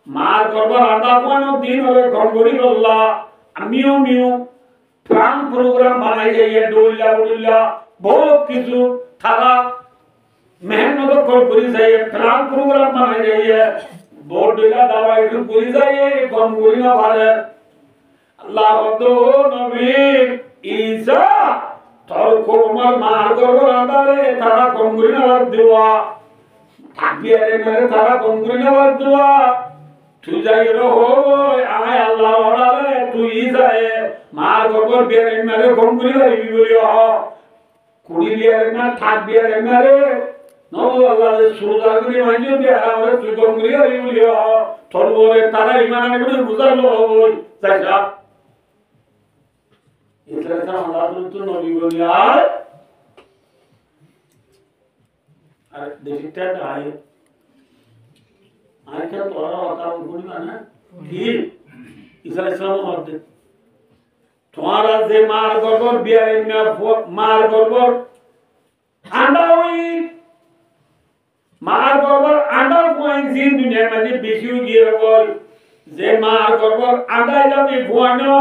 মার গর্ভ রাধা কোনো দিন হলে গঙ্গরি বললা আমিও মিও প্রাণ প্রোগ্রাম বানাই যাইয়ে ডুল্লা উডুল্লা বহুত কিছু থাকা মেহনত করে যাইয়ে প্রাণ প্রোগ্রাম বানাই যাইয়ে बहुत दिला दवा इधर पूरी जाए कम पूरी ना भाले अल्लाह तो नबी ईसा तोर को मार कर रहा रे तारा कम पूरी ना दुआ थाकिए रे मेरे तारा कम पूरी ना दुआ तू जाए रो आए अल्लाह वाला रे तू ईसा है मार कर बेरे मेरे कम पूरी ना भी बोलियो कुड़ी बिया रे ना थाक बिया रे मेरे No, Allah Suragri Manju Biara to Gongria Yulia, Torore Tara Iman Buzalo, Sasha. It's like Allah to know Yulia. They said, I can Tora Gudana. He is a son of the Tora de Margor, Biara Margor, and I মার গর্বর আন্ডার কোয়াইনসি দুনিয়ার মধ্যে বেশি গিয়ে বল যে মার গর্বর আন্ডার যাবে ভুয়ানো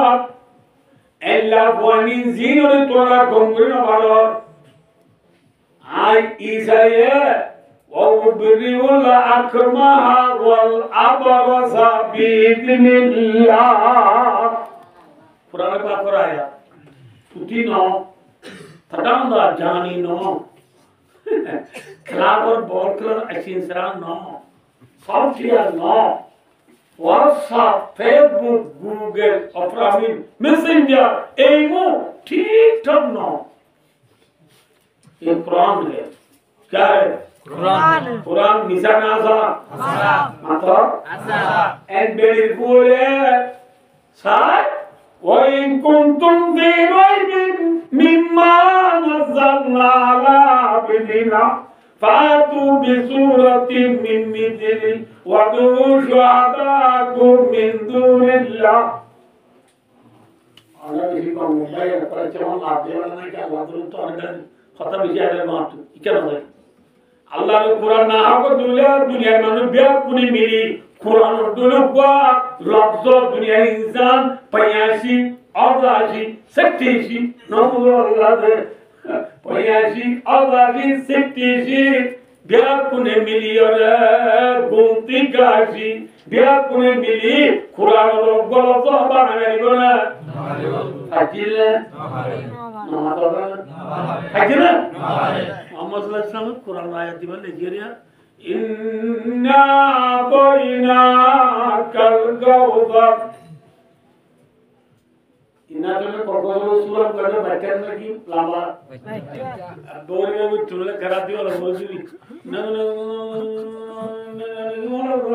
এল্লা ভুয়ানি জিনরে তোরা গঙ্গুরি না ভালো আই ইসায়ে ওয়াবরিউল আকমাহা ওয়াল আবরাসা বিইذনিল্লাহ পুরানা পাক করায়া ফুটি ন ফটাউন্দা জানি ন Club or ball club Instagram no, software no, WhatsApp, Facebook, Google, Opera, Messenger, Emo, TikTok no. ये कुरान है, क्या है? कुरान निशान आसा, मतलब and very cool है, साथ وإن كنتم في ريب مما نزلنا على عبدنا فأتوا بسورة من مثله وادعوا شهداءكم من دون الله. أنا بيجي كم موبايل पर चमन आते वाला नहीं क्या बात तो अंदर खत्म ही जाए मात क्या बात अल्लाह ने कुरान ना को दुनिया में बिया पुनी मिली कुरान दुलुआ लफ्ज़ दुनिया इंसान पयासी औदाशी सक्तिशी नमो अल्लाह दे पयासी औदाशी सक्तिशी बिया पुनी मिली और गुंती गाशी बिया पुनी मिली कुरान लोगों तो बाहर निकलना हाजिर नमाज़ हाजिर मोहम्मद सल्लल्लाहु अलैहि वसल्लम कुरान आयत में लिखिया ইন্না আতাইনাকাল কাউসার ইন্না তোনে কতগুলো সূরা পড়ে বাচ্চার নাকি লাম্বা দৌড়ে তুলে খারাপ দিও না বলছিলি না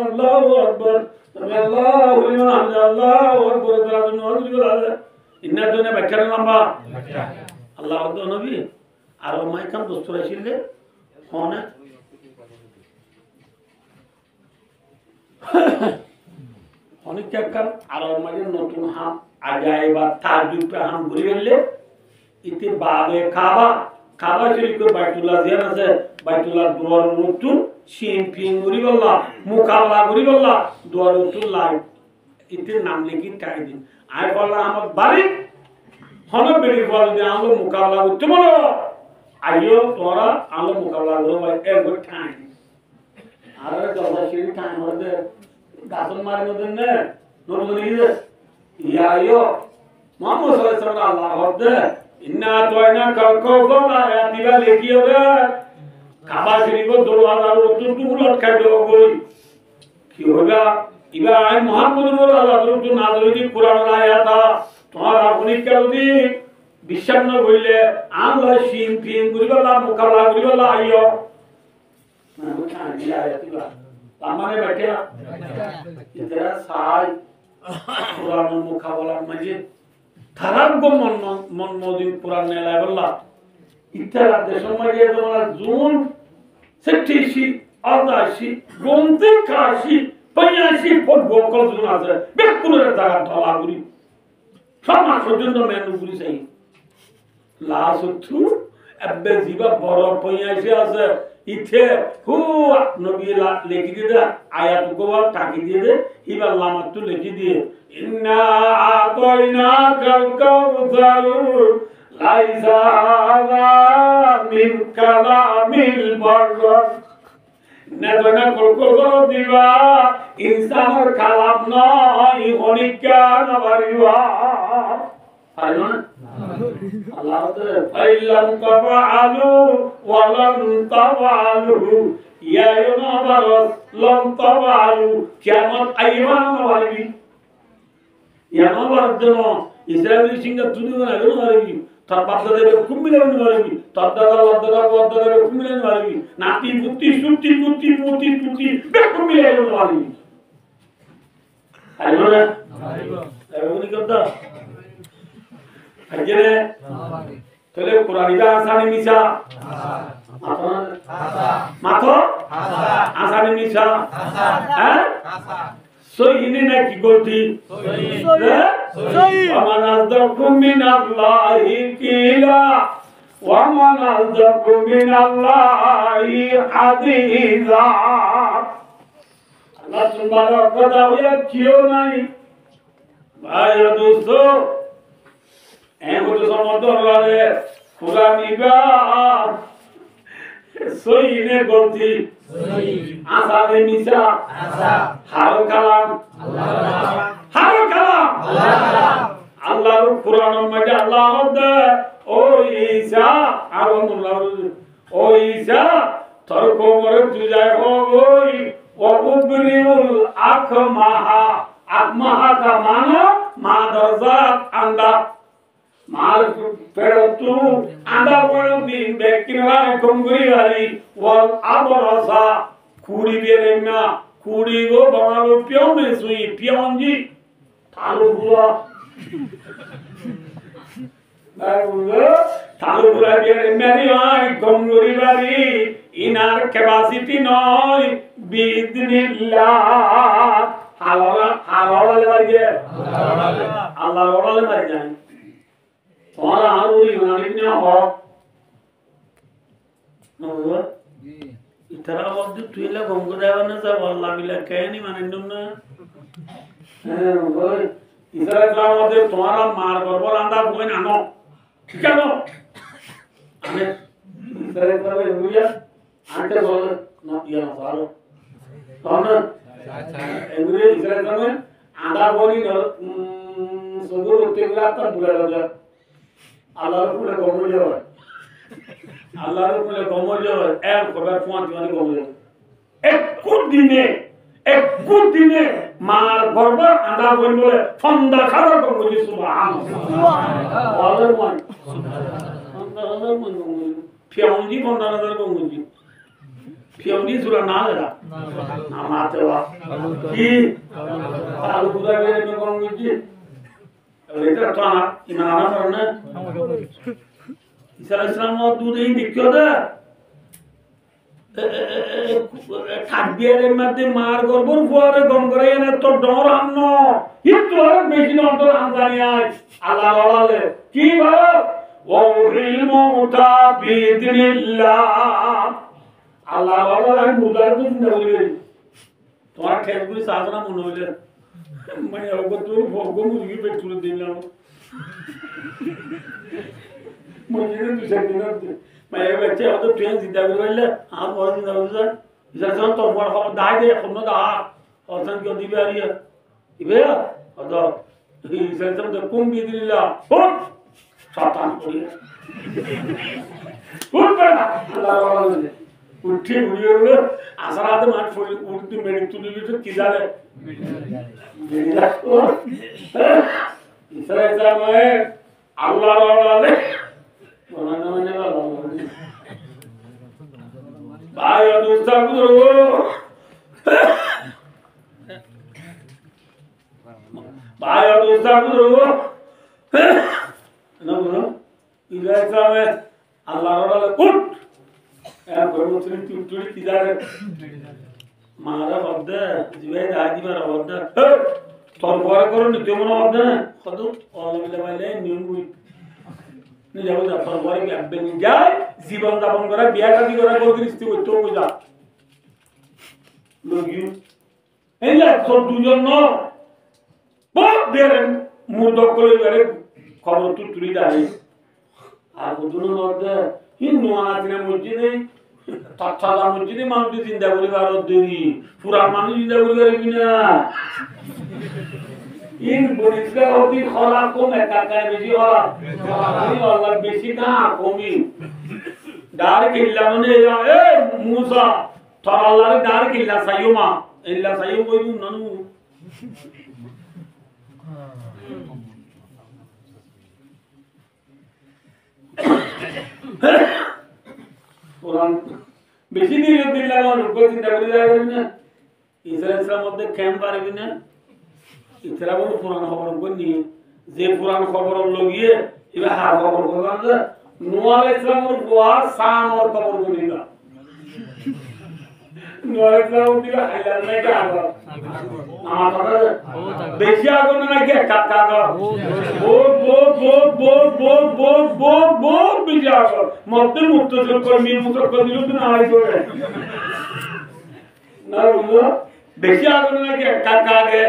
আল্লাহু আকবার আল্লাহু লিমান আল্লাহু আকবার ইন্না তোনে বাচ্চার লাম্বা আল্লাহ নবী আর মাইকাম দোস্তরা ছিলে ফোনে অনেক কার আর মাঝে নতুন হাম আজাইবা তাজুবে হাম ঘুরে গেলে ইতি বাবে কাবা কাবা শরীফ বাইতুল্লাহ জিয়ার আছে বাইতুল্লাহ দুয়ার নতুন সিম ফিং ঘুরি গল্লা মুকাবলা ঘুরি গল্লা দুয়ার নতুন লাই ইতি নাম লিখি টাই দিন আই বললা আমার বাড়ি হনে বেরি বল দে আলো মুকাবলা করতে বলো আইও তোরা আলো মুকাবলা করো এ গুড টাইম আর জবা শরীফ টাইম হতে গাছন মারি মধ্যে নে নতুন ইয়ে ইয়াইও মোহাম্মদ সাল্লাল্লাহু আলাইহি ওয়াসাল্লাম আল্লাহ হদে ইন্না তোয়না কালকৌসার আয়াতিবা লেখিও রে কাবা শরীফ দরওয়াজার উত্তর লটকাই দেব কই কি হোগা ইবা আই মুহাম্মদ রাসূলুল্লাহ তো নাযিল দি কুরআনের আয়াতা তোমার আপনি কেউদি বিশ্বাস না কইলে আল্লাহ সিম ফিম করিবালা মুকাবলা করিবালা আইও না বুঝা দিয়া আয়াতিবা তামানে बैठे इधर साई कुरान मुकाबला मजे खराब गो मन मोदी कुरान ने लावला इतर देश मध्ये तुम्हाला जून 60शी आदाशी गोंते काशी पयाशी पद गोकल जून আছে বেকুনের জায়গা ধলাগুড়ি সমাজ পর্যন্ত মেনুগুড়ি চাই লাসুথু আব্বে জিবা বড় পয়াশি আছে ইথে হু নবী লিখি দিয়ে আয়াত গোবা টাকি দিয়ে ইবা লামাত লিখি দিয়ে ইন্না আতাইনাকাল কাউসার লাইসা মিন কালামিল বারর নেদনা কলকো দিবা ইনসানের কালাম নয় অনিজ্ঞান বাড়িবা পারো না আল্লাহ তো ফাইলাম তাফআলু ওয়া লাম তাফআলু ইয়া ইউনাবারস লাম তাফআলু কিয়ামত আইমান ওয়ালি ইয়ামাবার জন্য ইসরায়েলি সিংহা তুলি না গেল মারবি তার বাপ দাদারে কুমিলে মারবি তার দাদা বড়দারে কুমিলে মারবি নাতি মুতি সুতি মুতি মুতি তুতি কুমিলে মারবি আইলো না আইলো এমনি কথা আজকে তাহলে কোরআনিদা আসানি মিছা মাথো আসানি মিছা হ্যাঁ সহিনে নাকি গলতি সহি ওমান আযদাকুম মিনাল্লাহি কিলা ওয়ামান আযদাকুম মিনাল্লাহি হাদিসা আল্লাহ তোমার কথা হইয়া কিও নাই ভাই দোস্ত এমন সমতলে কুরআনিবা সহিনে গলতি সহি আসানে মিছা আসা হার কালাম আল্লাহ আল্লাহর কুরআনের মধ্যে আল্লাহ দে ও ঈসা আর আল্লাহ ও ঈসা তোর কোমরে তুজায় হই ও উবরিউল আকমাহা আকমাহা কা মানো মাদারজাত আন্দা মাল পেরতু আন্দা পড়ো দিন বেকিনরা গঙ্গুরি वाली ওয়াল আবরাসা কুড়ি বেরেনা কুড়ি গো বানালো পিও মে সুই পিওনজি তালু বুয়া বাবুলো তালু বুয়া বেরে মেরি আই গঙ্গুরি বাড়ি ইনার ক্যাপাসিটি নয় বিইذনিল্লাহ হাওলা লাগে আল্লাহ ওরালে মারি যায় তোমার আরুরি মানিন্য হোক নবুয়া ইতারা বলতে তুই লা গঙ্গা দেওয়ানা যা আল্লাহ বিলা কেনি মানিন্য না হ্যাঁ ওই ইতারা গ্রামে তোমার মার করব রান্দা কই না নো ঠিক আছে আমি ইতারা করবে বুঝা আনতে বল না ইয়া ভালো তাহলে এগুলো ইতারা গ্রামে আন্দা বলি সগুর উত্তেগলা তা বুলা লাগা আল্লাহর উপরে গমর যাওয়া আল্লাহর উপরে গমর যাওয়া এক খবর পৌঁছ মানে গমর একু দিনে মার গর্ব আদা বই বলে ফন্দা খাবার গঙ্গি সুবহানাল্লাহ ফিয়াউজি ফন্দা হাজার গঙ্গি ফিয়াউজি সুরা না দেরা আমাতে ওয়া কি আলু গুদা বেরে গঙ্গি এটা তো না ইমানা করনে ঈসা আলাইহিস সালাম দুধেই দেখিও দে খাদ্যের মধ্যে মার গর্বর ফুয়ারে গম করে এনে তো ডর আন্ন একটু আর বেশি অন্তর আমদানি আয় আল্লাহ বলে কি বলো ওয়াউরিল মুতা বিইذনিল্লাহ আল্লাহ বলে আমি মুদার দিন বলি তোমার খেলগুলি সাধনা মনে হইলে মানে ওগো তুই ভোগ মুরগি পেট তুলে দিলাম মনে তুই সেদিন मैं बच्चे और तो ट्रेन जिंदा कर ले आप बहुत जिंदा कर सर इधर से तो ऊपर हम दाई दे हम ना और सन क्यों दी आ रही है इबे और तो इधर से तो कुम भी दी ला उठ सातान पड़ी उठ बेटा अल्लाह वाला ने उठी हुई है आसरात मार छोड़ी उठती मेरी तूने भी तो किधर है मेरी रखो इधर ऐसा मैं अल्लाह वाला ने मनाने वाला भाई और दूसरा गुरु भाई और दूसरा गुरु ना गुरु इधर ऐसा में अल्लाह वाला उठ यार गुरु मुझे टूट किधर है मारा बद्दा जीवे दादी मारा बद्दा तोर बारे करो नित्य मना बद्दा खदो और वाले न्यून नहीं जाओ जा फरवरी के अब्बे नहीं जाए जीवन दापन करा बिया शादी करा कोई रिश्ते को तो जा लोग यू एला तो दुजन नो बहुत देर मुर्दो को ले खबर तो तुली दाई आ बुदुन नोदे इन नोना दिने मस्जिदे ताछाला मस्जिदे माउंट जिंदा करी बारो देरी पूरा मानु जिंदा करी बिना इन बुनिसका होती खला को मैं काका बेजी वाला नहीं वाला बेची का कोमी डार किल्ला ने या ए मूसा थराला डार किल्ला सायुमा इल्ला सायु कोई ननु कुरान बेची दी दिल्ला रुको चिंता करी जाए ना इस्राएल मध्य कैंप पारबी ना इतना बड़ा पुराना खबर बनी जे पुराना खबर लोगिए इबे हार खबर बना जे नूह इस्लाम और बुआ शाम और खबर बनीगा नूह इस्लाम दिला हाइलाइट में क्या हुआ ना पता बेचिया को ना क्या काका का बो बिजा को मत मुक्त जो कर मी मुक्त कर दिलो तो ना आई जो है ना वो बेचिया को ना क्या काका के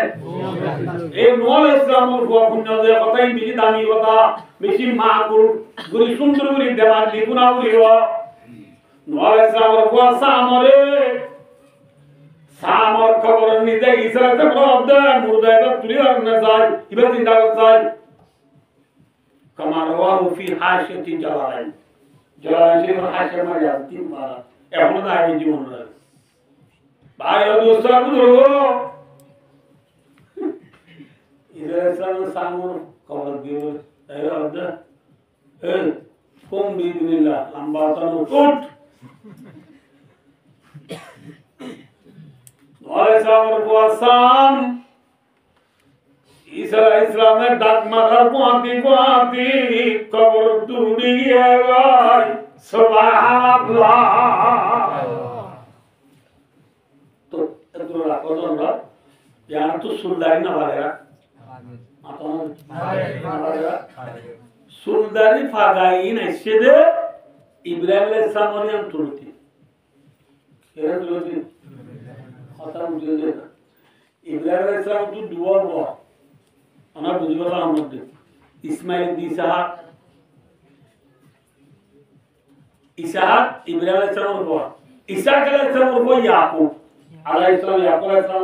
ए नूह इस्लाम और बुआ पुण्य दे बताई बिजी दामी बता बेची मां को गुरी सुंदर गुरी देवान लिपुना गुरी हो नूह इस्लाम और बुआ सामरे सामर खबर निदे इस्राएल से प्रब्द मुर्दा का तुरी और नजाय इबे जिंदा गसाय कमारवा फी हाशियती जलाल जलाल से हाशिया में जाती मारा এখন তো আই জীবন রে ভাই ও দোস্ত বুঝো ইসরায়েল সামর খবর দিও এই অর্ধ এই কোন বিদিনিল্লাহ লম্বা তন উঠ और वासाम इस्लाम में डाक मार को आती कब्र टूटी है भाई सुभान अल्लाह तो इतना कौन ना यहाँ तो सुल्तानी ना वालेगा आता ना सुल्तानी फागाई ना सीधे इब्राहिम अलैहिस्सलाम ने हम तुरंती क्या तुरंती आता मुझे इब्राहिम अलैहिस्सलाम तो दुआ हुआ अना बुझवाला हमद इस्माइल इसहाक इब्राहिम अलैहिस्सलाम हुआ इसहाक अलैहिस्सलाम हुआ याकूब अलैहिस्सलाम अलैहिस्सलाम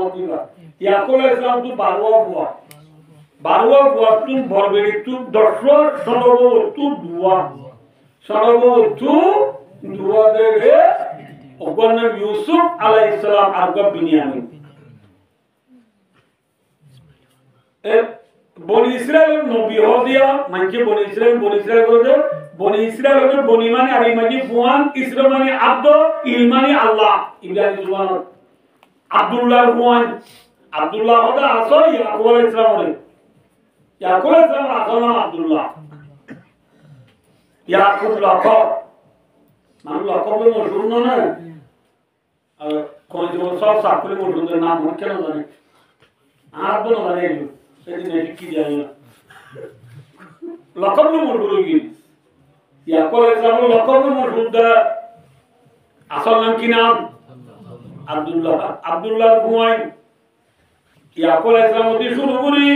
तो बारवा हुआ तुम भरबेड़ी तुम दशर सनबो तू दुआ दे रे ওগর নাম ইউসুফ আলাইহিস সালাম আর গো বিনিয়ামিন বনি ইসরাইল নবী হদিয়া মানকে বনি ইসরাইল করে বনি ইসরাইল হচ্ছে বনি মানে আরবি মানে ফুয়ান ইসরা মানে আব্দ ইল মানে আল্লাহ ইব্রাহিম জুবান আব্দুল্লাহ ফুয়ান আব্দুল্লাহ হদা আসো ইয়াকুব আলাইহিস সালাম ইয়াকুব আলাইহিস সালাম আসো নাম আব্দুল্লাহ ইয়াকুব লকব মানে লকব মশহুর না আর কোন যে সব সাকলে মশহুরের নাম কেন জানে আর তো না জানে সেদিন কি জানি না লকব মশহুর কি ইয়াকুব আলাইহিস সালাম লকব মশহুর দা আসল নাম কি নাম আব্দুল্লাহ হুয়াইন ইয়াকুব আলাইহিস সালাম থেকে শুরু করি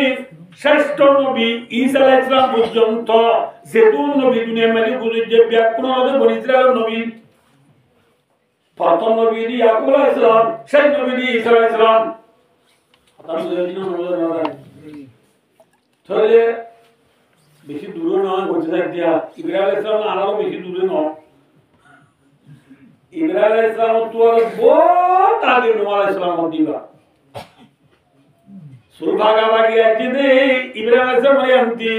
শ্রেষ্ঠ নবী ঈসা আলাইহিস সালাম পর্যন্ত যেতুন নবী দুনিয়ার মাঝে গুজে ব্যাকুল হবে বনি ইসরাইলের নবী প্রথম নবী ইয়াকুব আলাইহিস সালাম সেই নবী ঈসা আলাইহিস সালাম তাহলে বেশি দূরে নয় বলতে থাক দিয়া ইব্রাহিম আলাইহিস সালাম আরো বেশি দূরে নয় ইব্রাহিম আলাইহিস সালাম তো আর বহুত আগে নূহ আলাইহিস সালাম দিবা সুরভাগা বাগি আইতে ইব্রাহিম আলাইহিস সালাম আনতি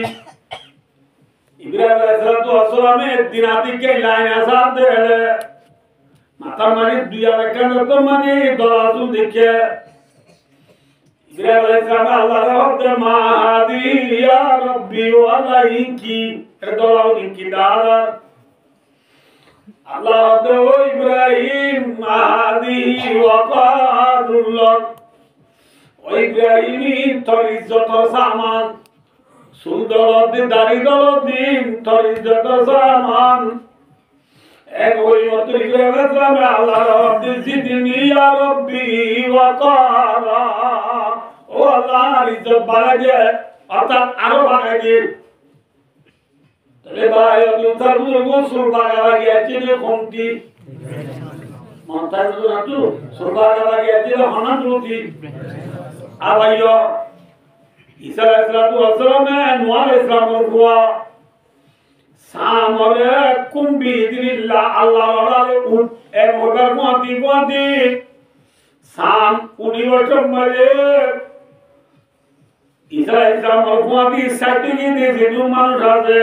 ইব্রাহিম আলাইহিস সালামে দিনাতি কে লাইন আসাদ দেলে মাতা মানে দুইয়া বেকান তো মানে দলাসু দেখে ইব্রাহিম আলাইহিস সালাম আল্লাহর হদে মাহাদি ইয়া রাব্বি ওয়ালাইকি এর দলাও দিনকি দাদা আল্লাহ হদে ও ইব্রাহিম মাহাদি ওয়াকারুল্লাহ ও ইব্রাহিম তোর ইজ্জত সামান সুন্দর দাড়ি দিন তোর ইজ্জত সামান এক ওই মত ইব্রাহিম সালাম আল্লাহ রব্বি জিদনি ইয়া রব্বি ওয়াকারা ও আল্লাহ ইজ্জত বাড়াগে অর্থাৎ আরো বাড়াগে তাহলে ভাই আমি তার গোসল বাড়াবা গিয়েছে যে কোনটি মাথায় না তো সুরবাড়াবা গিয়েছে হনা তুলতি আবাইও ঈসা আলাইহিস সালাম নূহ আলাইহিস সালামের বুয়া সামরে কুম্বি ইদিল্লাহ আল্লাহর উট এর মোটার কোয়াতি সাম উনিবছর মাঝে ঈসা আলাইহিস সালামের কোয়াতি সাইটিকে দিয়ে যে মানুষ আছে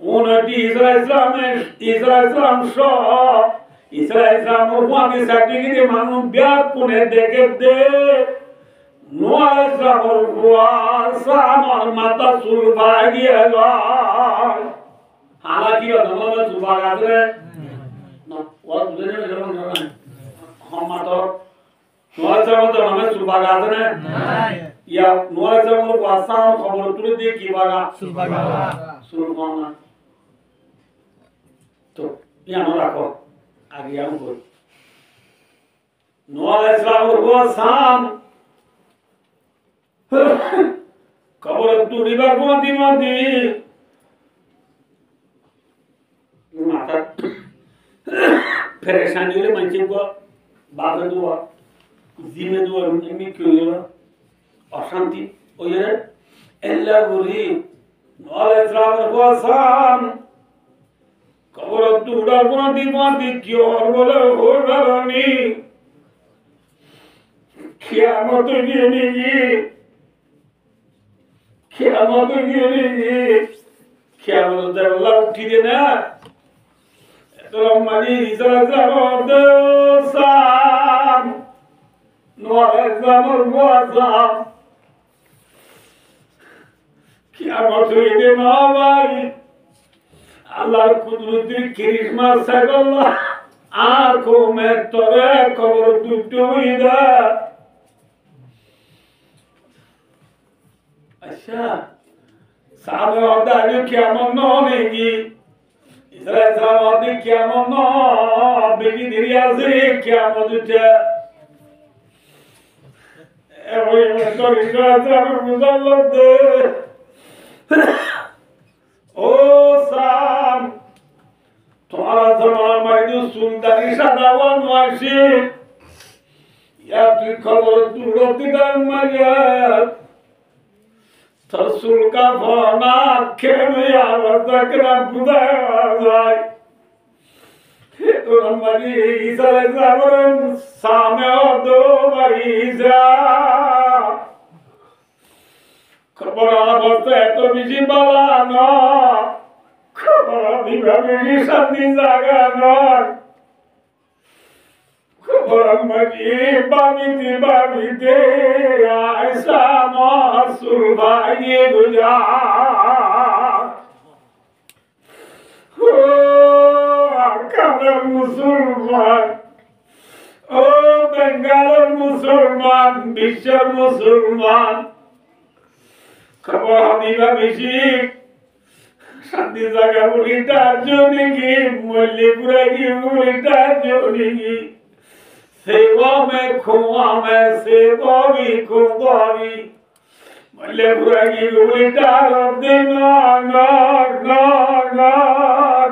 উনটি ঈসা আলাইহিস সালাম সহ ঈসা আলাইহিস সালামের কোয়াতি সাইটিকে দিয়ে মানুষ ব্যাগ কোনে দেখে দে নূহ আলাইহিস সালামের বুয়া সামর মাথা চুল ভাগিয়ে গেল হালাকি অধমে সুবাগ আছে না ওয়া দুজনে এরকম না হামাতো নোয়াসামত নামে সুবাগ আছে না নাই ইয়া নোয়াসামত ওয়াসাম খবর তুলে দিয়ে কি বাগা সুবাগা সুরমানা তো ইয়ানো রাখো আগে ইয়ানো কর নোয়াসামত ওয়াসাম খবর তুলে বাগো দিমাদি माता परेशानी वाले मंचे को बात दुआ जिम्मे दुआ में क्यों ये अशांति ओ ये एल्ला गुरी नॉलेज रावर वासान कबर दुड़ा गुना दी क्यों और बोले हो गरानी क्या मत ये नहीं क्या मत अल्लाह उठी देना Ramani Zazam Noazam Wazam Kiamat Ride Mawai Allah Kudruti Kirishma Sagallah Aako Mettore Kavur Tuttuida Asha Sabe Odani Kiamat Nonegi İsrail Savadı kiamona beni diriyazı kiamoduca Evoy mesor İsrail muzalladı O Sam Tomara zamana maydu sultani şadavan vaşı Ya tu kavur duratidan majar Tasul ka fana kemiya razakra budaya Turun mani isale zavrın same odu mariza. Khabara boste eto bishi balano. Khabara diba bishi sandi zagano. Khabara mani babite aisa mahsur bhai gujar. Kanar Musulman, O Bengal Musulman, Bishar Musulman, Khabara diba bishi Shanti Zaga Ulita Junigi, Mullipura ki Ulita Junigi, Seva me Khua me Sevavi Kudavi, Mullipura ki Ulita Rabdina Nar.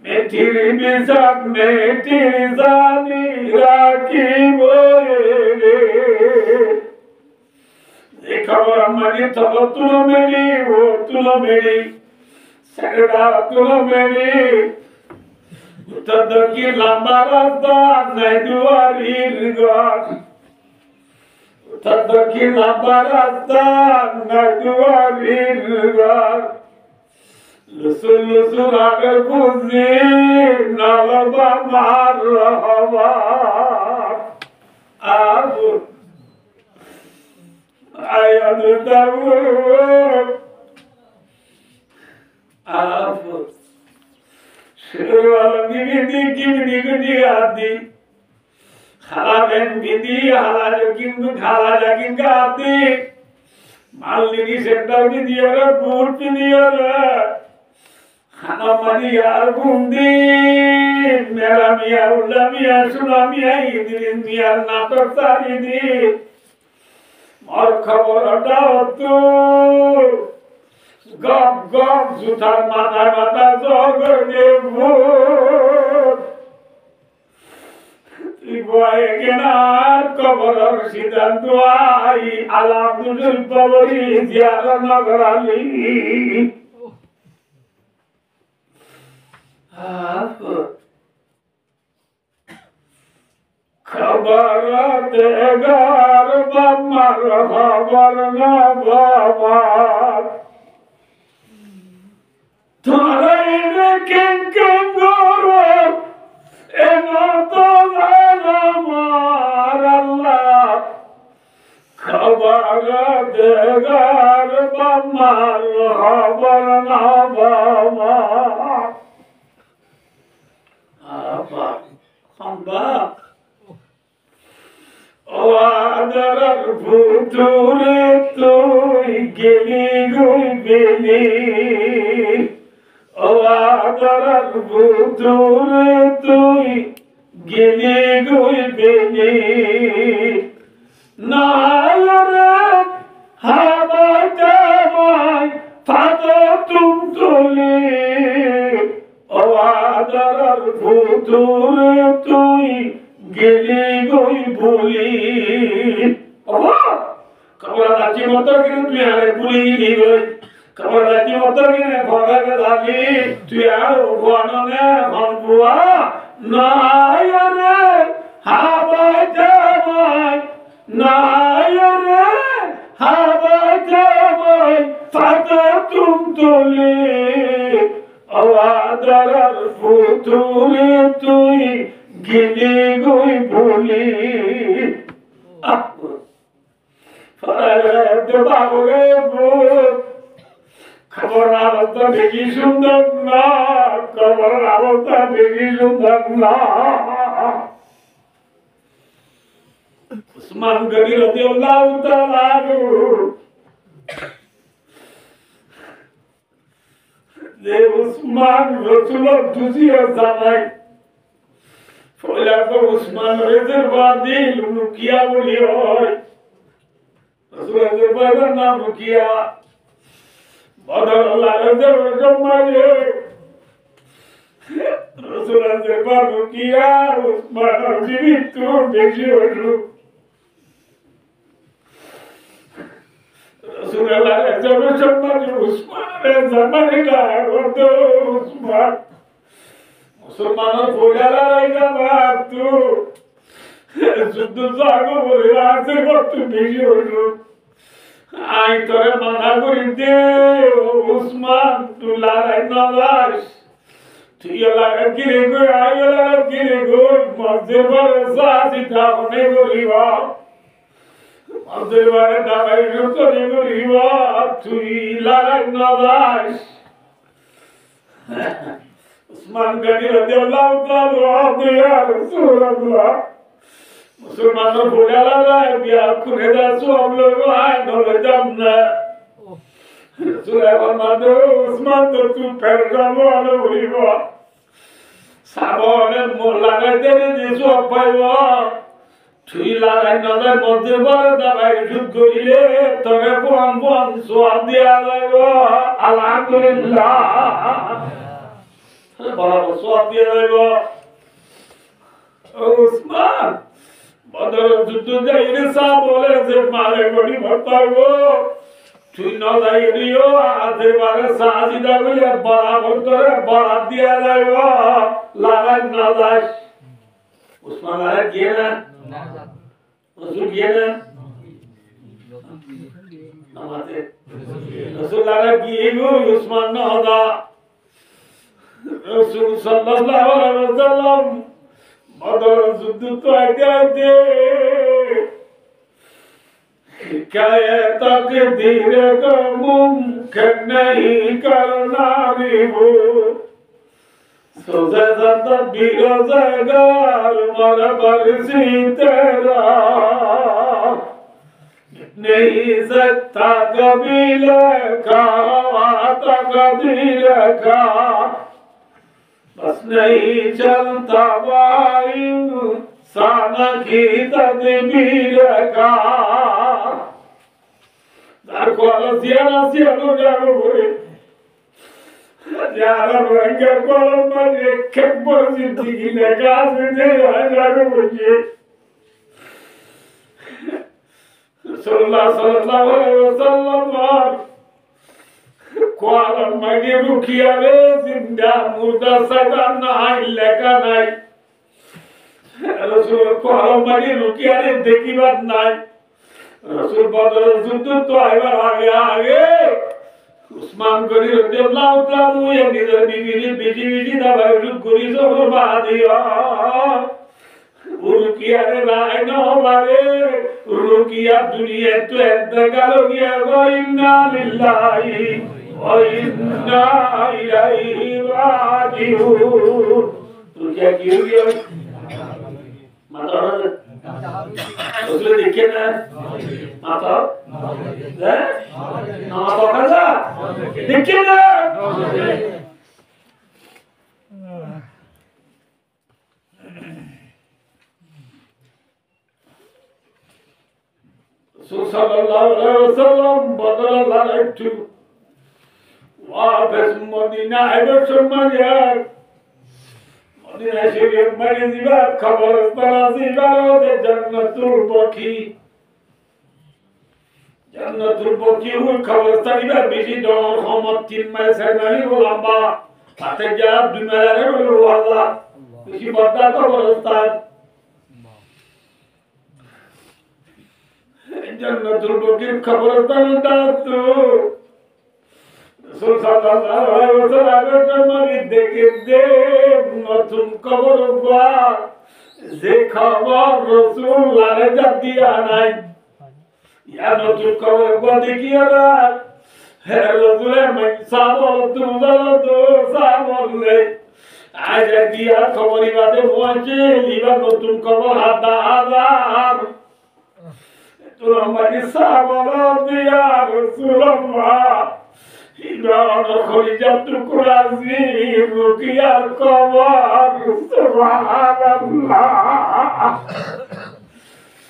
Metiri bizak metiri zani rakib oye. Khabara mani thalo tulo meri wo tulo meri sagda tulo meri utadaki lamba rasta naduari ghar utadaki lamba rasta naduari ghar lusul agar buzi nalaba marhaba abu ayat dawu abu shirwala gidi gidi adi khalaben bidi halal kintu khala jakin adi malini sendal gidi ara purti diara khana mani yar bundi mera miya ulla miya suna miya idin miya natak sari di Mar khabara tu gab zutar mata zogde bhut Iboye genar khabara sidan duai alam dul pawari ziyara nagarali Khabara degar bamar khabar na babar Tharai ken goro enoto mar Allah Khabara degar bamar khabar na babar Apa? Hamba Oadarar future tu geli beli Oadarar future tu geli beli Nayare hava kamay fado tuli Oadarar future tu geli buli Khabara dachi motor kine tu yare buli geli Khabara dachi motor kine bhaga ke dali tu yare bhana ne bhanbua Nayare hava jamai Nayare hava jamai fata tuli Awadarar future tui gili buli Farare de babure bu Khabara avta begi sundar na Khabara avta begi sundar na Usman Gani radiyallahu ta'ala anhu De Usman Rasulullah duziya zanay Folata Usman rezerva dil Rukiya boli hoy Rasulullah rezerva naam Rukiya Badar Allah rezerva jammaye Rasulullah rezerva Rukiya Usman abdi tu beji hoju Rasulullah rezerva jammaye Usman rezerva Usman মুসলমানের ফোলারা রাইগা বাতু যুদ্ধ জাগো বলে আছে কত বেশি হইল আই তোরে মানা করি দে উসমান তুই লড়াই না যাস তুই লাগা গিরে গো আই লাগা গিরে গো মধ্যে বড় সাথী তাহলে গরিবা মধ্যে বড় দাবাই করে গরিবা তুই লড়াই না যাস উসমান গনি রাদিয়াল্লাহু তাআলা ইয়া রাসূলুল্লাহ মুসলমানরা বলালা রায় বিয়া করে দাসু আমলো আয় নলে জামনা সুরায় মাদো উসমান তো তুই ফেরগামো আলো হইবা সাবনে মোল্লারে দেনে দিছু পাইবা তুই লাগাই নলে মধ্যে বড় দাবাই যুদ্ধ করিলে তোরে বন বন সোয়াব দিয়া যাইব আলহামদুলিল্লাহ বড় সোয়াব দিয়া যাইব উসমান বদর যুদ্ধ যাইরে সা বলে যে মারে গড়ি ভরতাগো তুই ন যাইরিও আজে বারে সাজিদা বলে বরাবর করে বরাত দিয়া যাইব লাগাই না যাস উসমান আরে গিয়ে না রসুল গিয়ে না আমাদের রসুল আরে গিয়ে গো উসমান না হদা রসুল সাল্লাল্লাহু আলাইহি ওয়াসাল্লাম बदर जुद्द तो आते क्या तकदीर को मुमकिन नहीं करना रिबो सोचे संत बिरजगार मर बरसी तेरा नहीं सकता कभी लेखा तकदीर का बस नहीं चलता वायु साना की तदबीर का दार को सियाना सियानो जागो बोले यारा रंगे को मन एक पर जिंदगी ने काज दे जागो बोले सल्लल्लाहु अलैहि वसल्लम কোয়ালাম মাগে রুকিয়ারে জিন্দা মুর্দা সাদা নাই লেখা নাই রাসূল কোয়ালাম মাগে রুকিয়ারে দেখিবার নাই রাসূল বদর যুদ্ধ তো আইবার আগে আগে উসমান গনি রাদিয়াল্লাহু তাআলা এর নিজের বিবির বিজি বিজি দাবাই রুক করি সব বাদিয়া রুকিয়ারে রায় না মারে রুকিয়া দুনিয়া তো এন্তকাল গিয়া ইন্না লিল্লাহি وإنا إليه راجعون तो क्या की हो गया माता उसने देखे ना माता है ना माता कहाँ देखे ना सल्लल्लाहु अलैहि वसल्लम बदल लाइट वापस मदीना आए शर्मायार मदीना शरीफ मरी दिवा खबर तलाशी करो दे जन्नतुल बकी हुई खबर तरीबा बिजी डोर हमत 3 माइल से नहीं वो लंबा आते जा दुनिया रे बोलो अल्लाह किसी बड़ा खबरस्तान जन्नतुल बकी खबरस्तान दातु sallallahu alaihi wasallam mari দেখে দে নতুন খবর বা যে খবর রাসূল আর জাতিয়া নাই ইয়া নতুন খবর বা দেখিয়া না হে রাসূলের সাবল তুজাল তো সাবলে আজ দিয়া খবরই বাদে পৌঁছে লিবা নতুন খবর হাদা আদার তোর আমাকে সাবল দিয়া রাসূলুল্লাহ ইমান খলিজাতুল কুরাজি রুকিয়ার কবর সুবহানাল্লাহ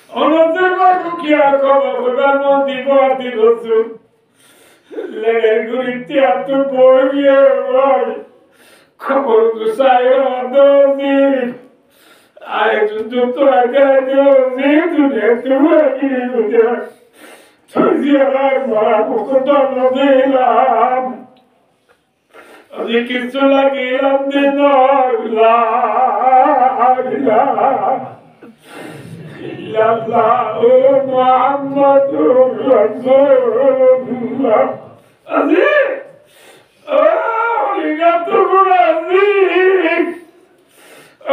অনন্তর রুকিয়ার কবর বানো দিবতি রাসূল লেগের গুরিতে আত বইয়ে ওই খবর দুসায়ো দোজি আয় যুদ্ধ আগে দোজি দুনিয়া তুমি Ziyarar var bu kadar dilam আজি কিছু লাগিলাম দিন ইল্লাল্লাহু মুহাম্মাদুর রাসূলুল্লাহ আজি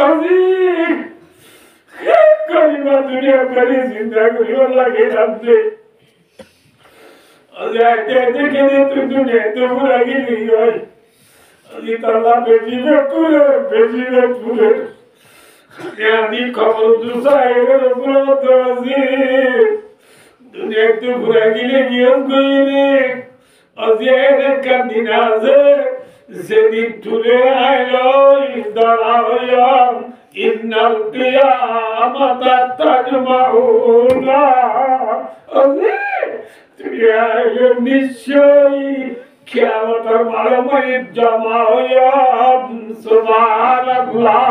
আজি কলিমা দুনিয়া করি চিন্তা করিও লাগে রাখতে আজি আইতে আইতে কেনে তুই দুনিয়াতে ঘুরা গেলি হয় আজি তাল্লা বেজিবে তুলে আমি খবর দুসাইয়ের উপর আজি দুনিয়াতে ঘুরা গেলে গিয়ে গইলে আজি এক দিন আছে যেদিন তুলে আইলো দাঁড়া হইয়া ইন্নাল কিয়ামাতা তাজমাউনা আজি তুই আইলো নিশ্চয়ই কিয়ামতের মারামারি জমা হইয়া সুবহানাল্লাহ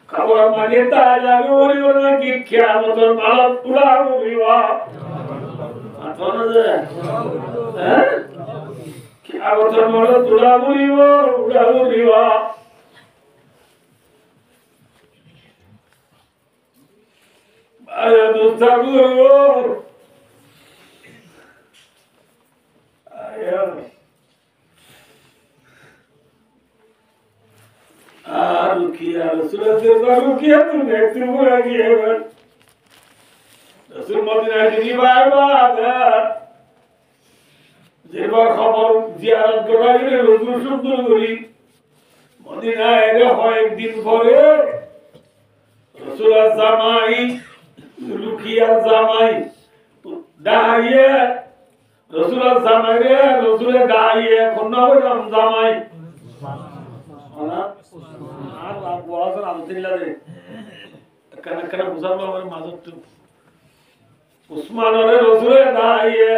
খবর মানে তাজা উড়িব নাকি কিয়ামতের মারা পুরা উড়িব কিয়ামতের মারা পুরা উড়িব আরে দুস্তাগুলো रुकिया रसूल रुकिया तुमने तुम लगी है रसूल मदीना की बात जेबार खबर जियारत कराइले रसूल सुंदर करी मदीना এর হয় একদিন পরে রসুল জামাই রুকিয়া জামাই দাইয়ে রসুল জামাই রে রসুল দাইয়ে কোন নাম জামাই না আর ওয়াজের আলহামদুলিল্লাহ রে কানা বুঝাবো আমার মাঝত উসমানের রসুলে দাইয়ে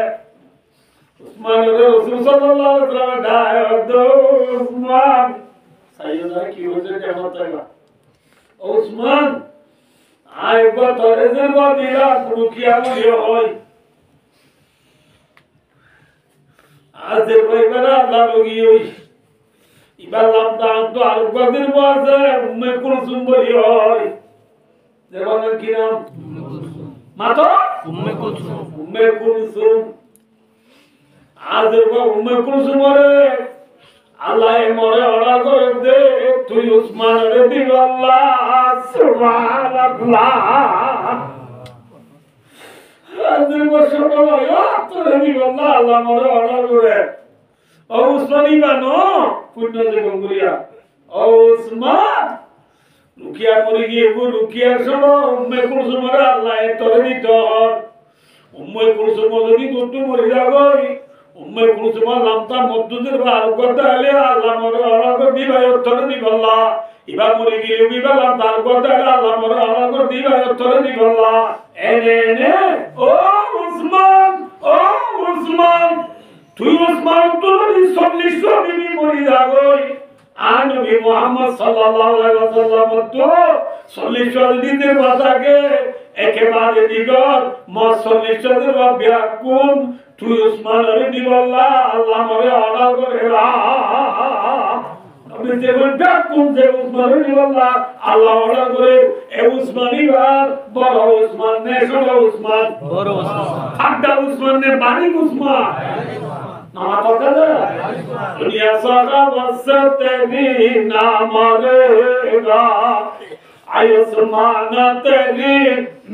উসমানের রসুল সাল্লাল্লাহু আলাইহি ওয়াসাল্লাম দাইয়ে উসমান সাইয়্যিদা কি হইছে কেমন তাইবা উসমান আইবা তোরে যে দিলা রুকিয়া মরিও হয় আজ কইবারা আল্লাহ লগি হই ইবার লামদান তো আলগদের বাজে উম্মে কুলসুম বলি হয় দেখুন কি নাম মাতো উম্মে কুলসুম আজ উম্মে কুলসুম রে আল্লাহ মরে অর্ডার করে দে তুই উসমান রে দিল আল্লাহ সুবহানাল্লাহ আজের বছর বলো তোরে দিল আল্লাহ আল্লাহ মরে অর্ডার করে ও উসমানি বানো পুণ্য যে গঙ্গুরিয়া ও উসমান রুকিয়া মরে গিয়ে রুকিয়া শোনো উম্মে কুলসুম রে আল্লাহ তোরে দিত উম্মে কুলসুম যদি তুই মরে যাবই উম্মে কুলসুম লামতা মদ্দুদের বার করতে হলে আল্লাহ মরে অর্ডার করে দিবা তোরে দিব আল্লাহ ইবা মরে গিয়ে বিবা লামতা করতে হলে আল্লাহ মরে অর্ডার করে দিবা তোরে দিব আল্লাহ এনে ও উসমান তুই উসমান তুই 40 বিবি মরি যাগই আর নবী মুহাম্মদ সাল্লাল্লাহু আলাইহি ওয়াসাল্লাম তো 40 দিনের বাতাকে একেবারে দিগর মসল্লিশের ব্যাকুম তুই উসমান রে দিবাল্লাহ আল্লাহ মরে অর্ডার করে রা আপনি যে ব্যাকুম যে উসমান রে দিবাল্লাহ আল্লাহ অর্ডার করে এ উসমানি বার বড় উসমান নে ছোট উসমান বড় উসমান আড্ডা উসমান নে বাড়ি উসমান না কথা দুনিয়া সারা বসতে নি না মরেগা आयुष्मान तेरी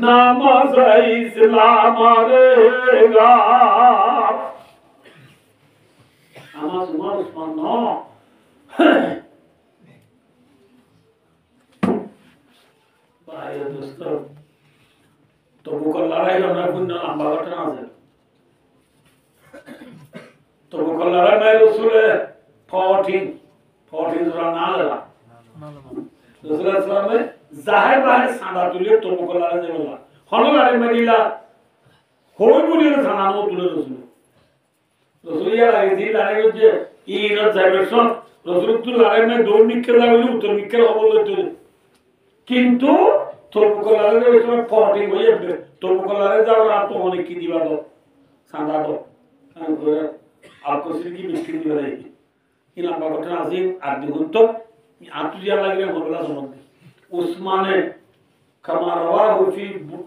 नामाज इस्लाम रेगा आमाज उस्मान नो भाई दोस्तों तो बुक लड़ाई होना कुछ लंबा घटना है तो बुक लड़ाई में रसूल 14 जरा ना लगा रसूल सल्लल्लाहु अलैहि জাহের বাহির সাদা তুলে তবু কলারে দেবলা হনলারে মদিলা হই বলি জানানো তুলে রসুলিয়া লাগে দি লাগে যে ইরা জাইবেশন রসুলুল্লাহ মে দৌড় নিকে লাগলে উত্তর নিকে অবলে তুলে কিন্তু তবু কলারে দেবলা পটি হয়ে তবু কলারে যাওয়ার আর তো অনেক কি দিবা দাও সাদা দাও আর কোসির কি মিষ্টি দিবে রে কি লম্বা ঘটনা আছে আর দেখুন তো আটু দিয়া লাগলে হলো সম্বন্ধে উসমানে কামা রাওয়াহু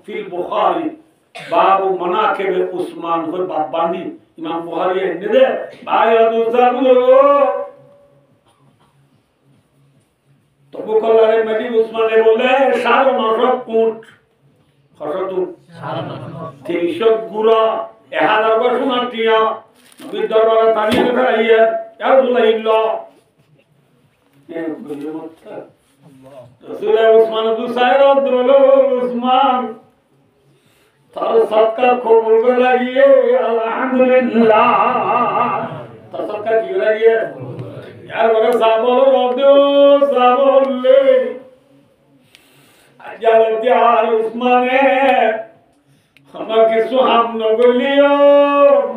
ফিল বুখারী বাবু মানাকিব উসমান হর বাবানি ইমাম বুখারী এনে দে বায়াদু জাবুল তবু কলারে মেদি উসমানে বলে 950 উট কত 300 গুরা 1000 বছর টিয়া নবীর দরবারে তানিয়ে রাখিয়ে ইয়া রাসূলুল্লাহ রাসূল উসমান দুসাইরত বলো উসমান তার সৎকার কবুল করে লাগিয়ে আলহামদুলিল্লাহ তার সৎকার কি লাগিয়ে यार बड़ा साबल रोदो साबल ले अजल त्यार उस्माने हम किसु हम न बोलियो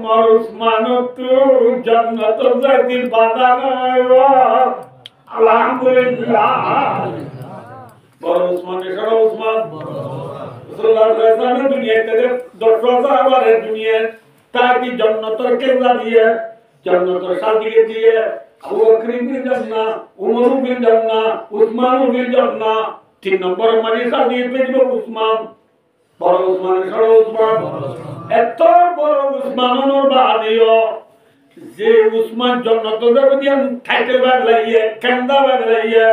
मर उस्मान तू जन्नत जाती बादाना अल्हम्दुलिल्लाह बड़ा उस्मान शरा उस्मान रसूलुल्लाह रसूल दुनिया के दरवाजा वाले दुनिया ताकि जन्नत के दिए जन्नत शादी दिए আবু বকর বিন জান্নাহ উমর বিন জান্নাহ উসমান বিন জান্নাহ 3 নম্বর মানে সাদিয়ে পেল উসমান বড় উসমান সর উসমান এত বড় উসমানের বাদিও যে উসমান জান্নাত যাবে দিয়া টাইটেল বাগ লাইয়ে কান্দা বাগ লাইয়ে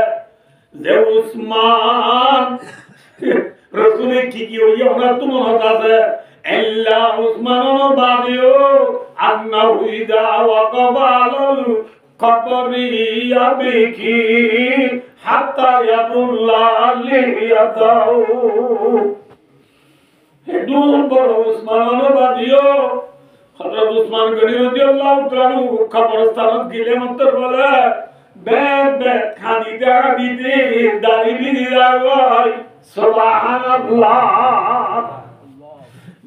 যে উসমান রাসূলের কি হইয়া ওনার তো মনে আছে আল্লাহ উসমানের বাদিও আন্নাহু ইদা ওয়াকাবাল কবরি আবিকি হাত্তা ইয়াবুল্লা লিয়াদাউ হেদুর বড় উসমান বাদিও হযরত উসমান গনি রাদিয়াল্লাহু তাআলা কবরস্থানত গিলে মত বলে বে খানি জায়গা দিতে দাড়ি বিদি রাগাই সুবহানাল্লাহ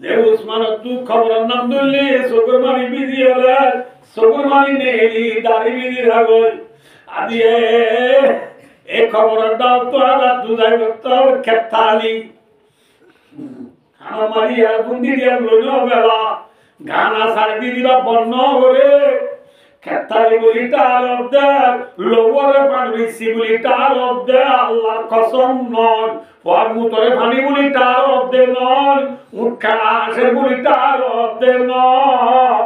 যে উসমান তু খবর নাম দিলে সুগরমানি বিদি হলে সুগরমানি নেলি দাড়ি বিদি রাগাই আদিয়ে এই খবরের দাও তো আর দুজাই তো খেতালি আমারি আর বুন্দি দিয়া লইলো বেলা গানা সারি দিলা বন্ন করে খেতালি বলি তার দে লোবরে পানি বলি তার দে আল্লাহর কসম নয় ওর মুতরে পানি বলি তার দে নয় মুখা আসে বলি তার দে নয়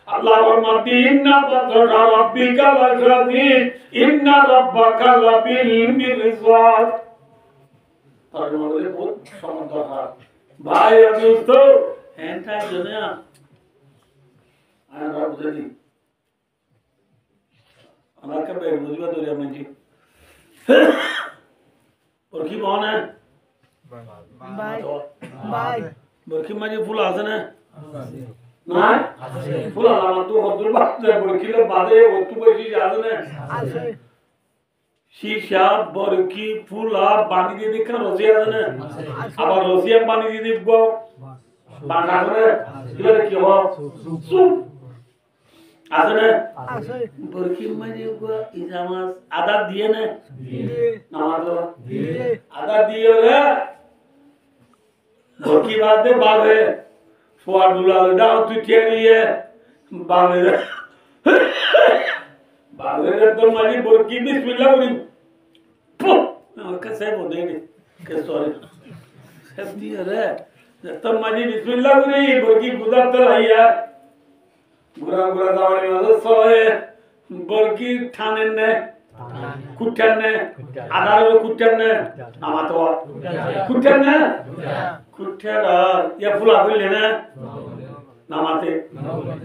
আল্লাহর মাদিনা বাতরা রাব্বিকা লাযাদিন ইন্না রাব্বাকা লাবিল মিরসাদ তার মানে বহুত সমন্দা ভাই আমি তো এন্টা জনা আর বুঝলি আমাকে বের বুঝবা দরিয়া মাঝি বরকি বনে বাই বাই বরকি মাঝি ফুল আছে না না ফুল আমার তো হদুর বাচ্চা বরকি লে বাদে ওটু বেশি আছে না আছে শীশা বরকি ফুলা পানি দিয়ে দেখা রসি আছে না আবার রসিয়া পানি দিয়ে দিব বাটা করে দিলে কি হবে সুপ আছে না আছে বরকি মাঝে ইজামাস আদা দিয়ে না নামাজ দিয়ে আদা দিয়ে রে বরকি বাদে বাবে ফোয়া দুলাল দাও তুই ঠেরিয়ে বাবে বাবে তো মাঝে বরকি বিসমিল্লাহ করি আমার কাছে বলে নি কে সরি সব দিয়ে রে তো মাঝে বিসমিল্লাহ করি বরকি গুদাতে লাইয়া গুরা গুরা দাওয়ানি মাঝে সয়ে বরকি থানেন নে কুটেন নে আদার কুটেন নে আমাতো কুটেন নে কুটের ইয়া ফুলা কইলে না নামাতে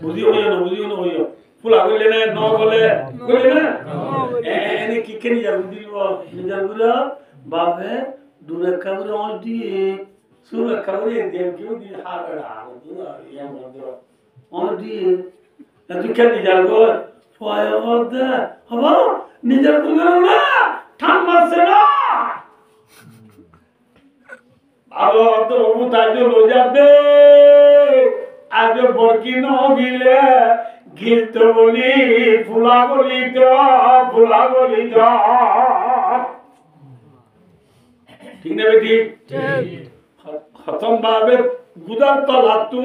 বুঝি হইও না হইও ফুলা কইলে না ন বলে কইলে না এনে কি কেনি যাব দিব নিজার গুলা বাবে দূরে কাবরে অন দিয়ে সুরে কাবরে দেব কি দি হাড়া ইয়া মন্দির অন দিয়ে তুই কেনি যাবো ফয় ওদা হবা নিজার গুলা না ঠাম্মাছে না আলো তো মুতাজে লজাবে আজ বরকি ন গিলে গিলতে বলি ফুলা বলি তো ঠিক না বেটি খতম ভাবে গুদার তলা তু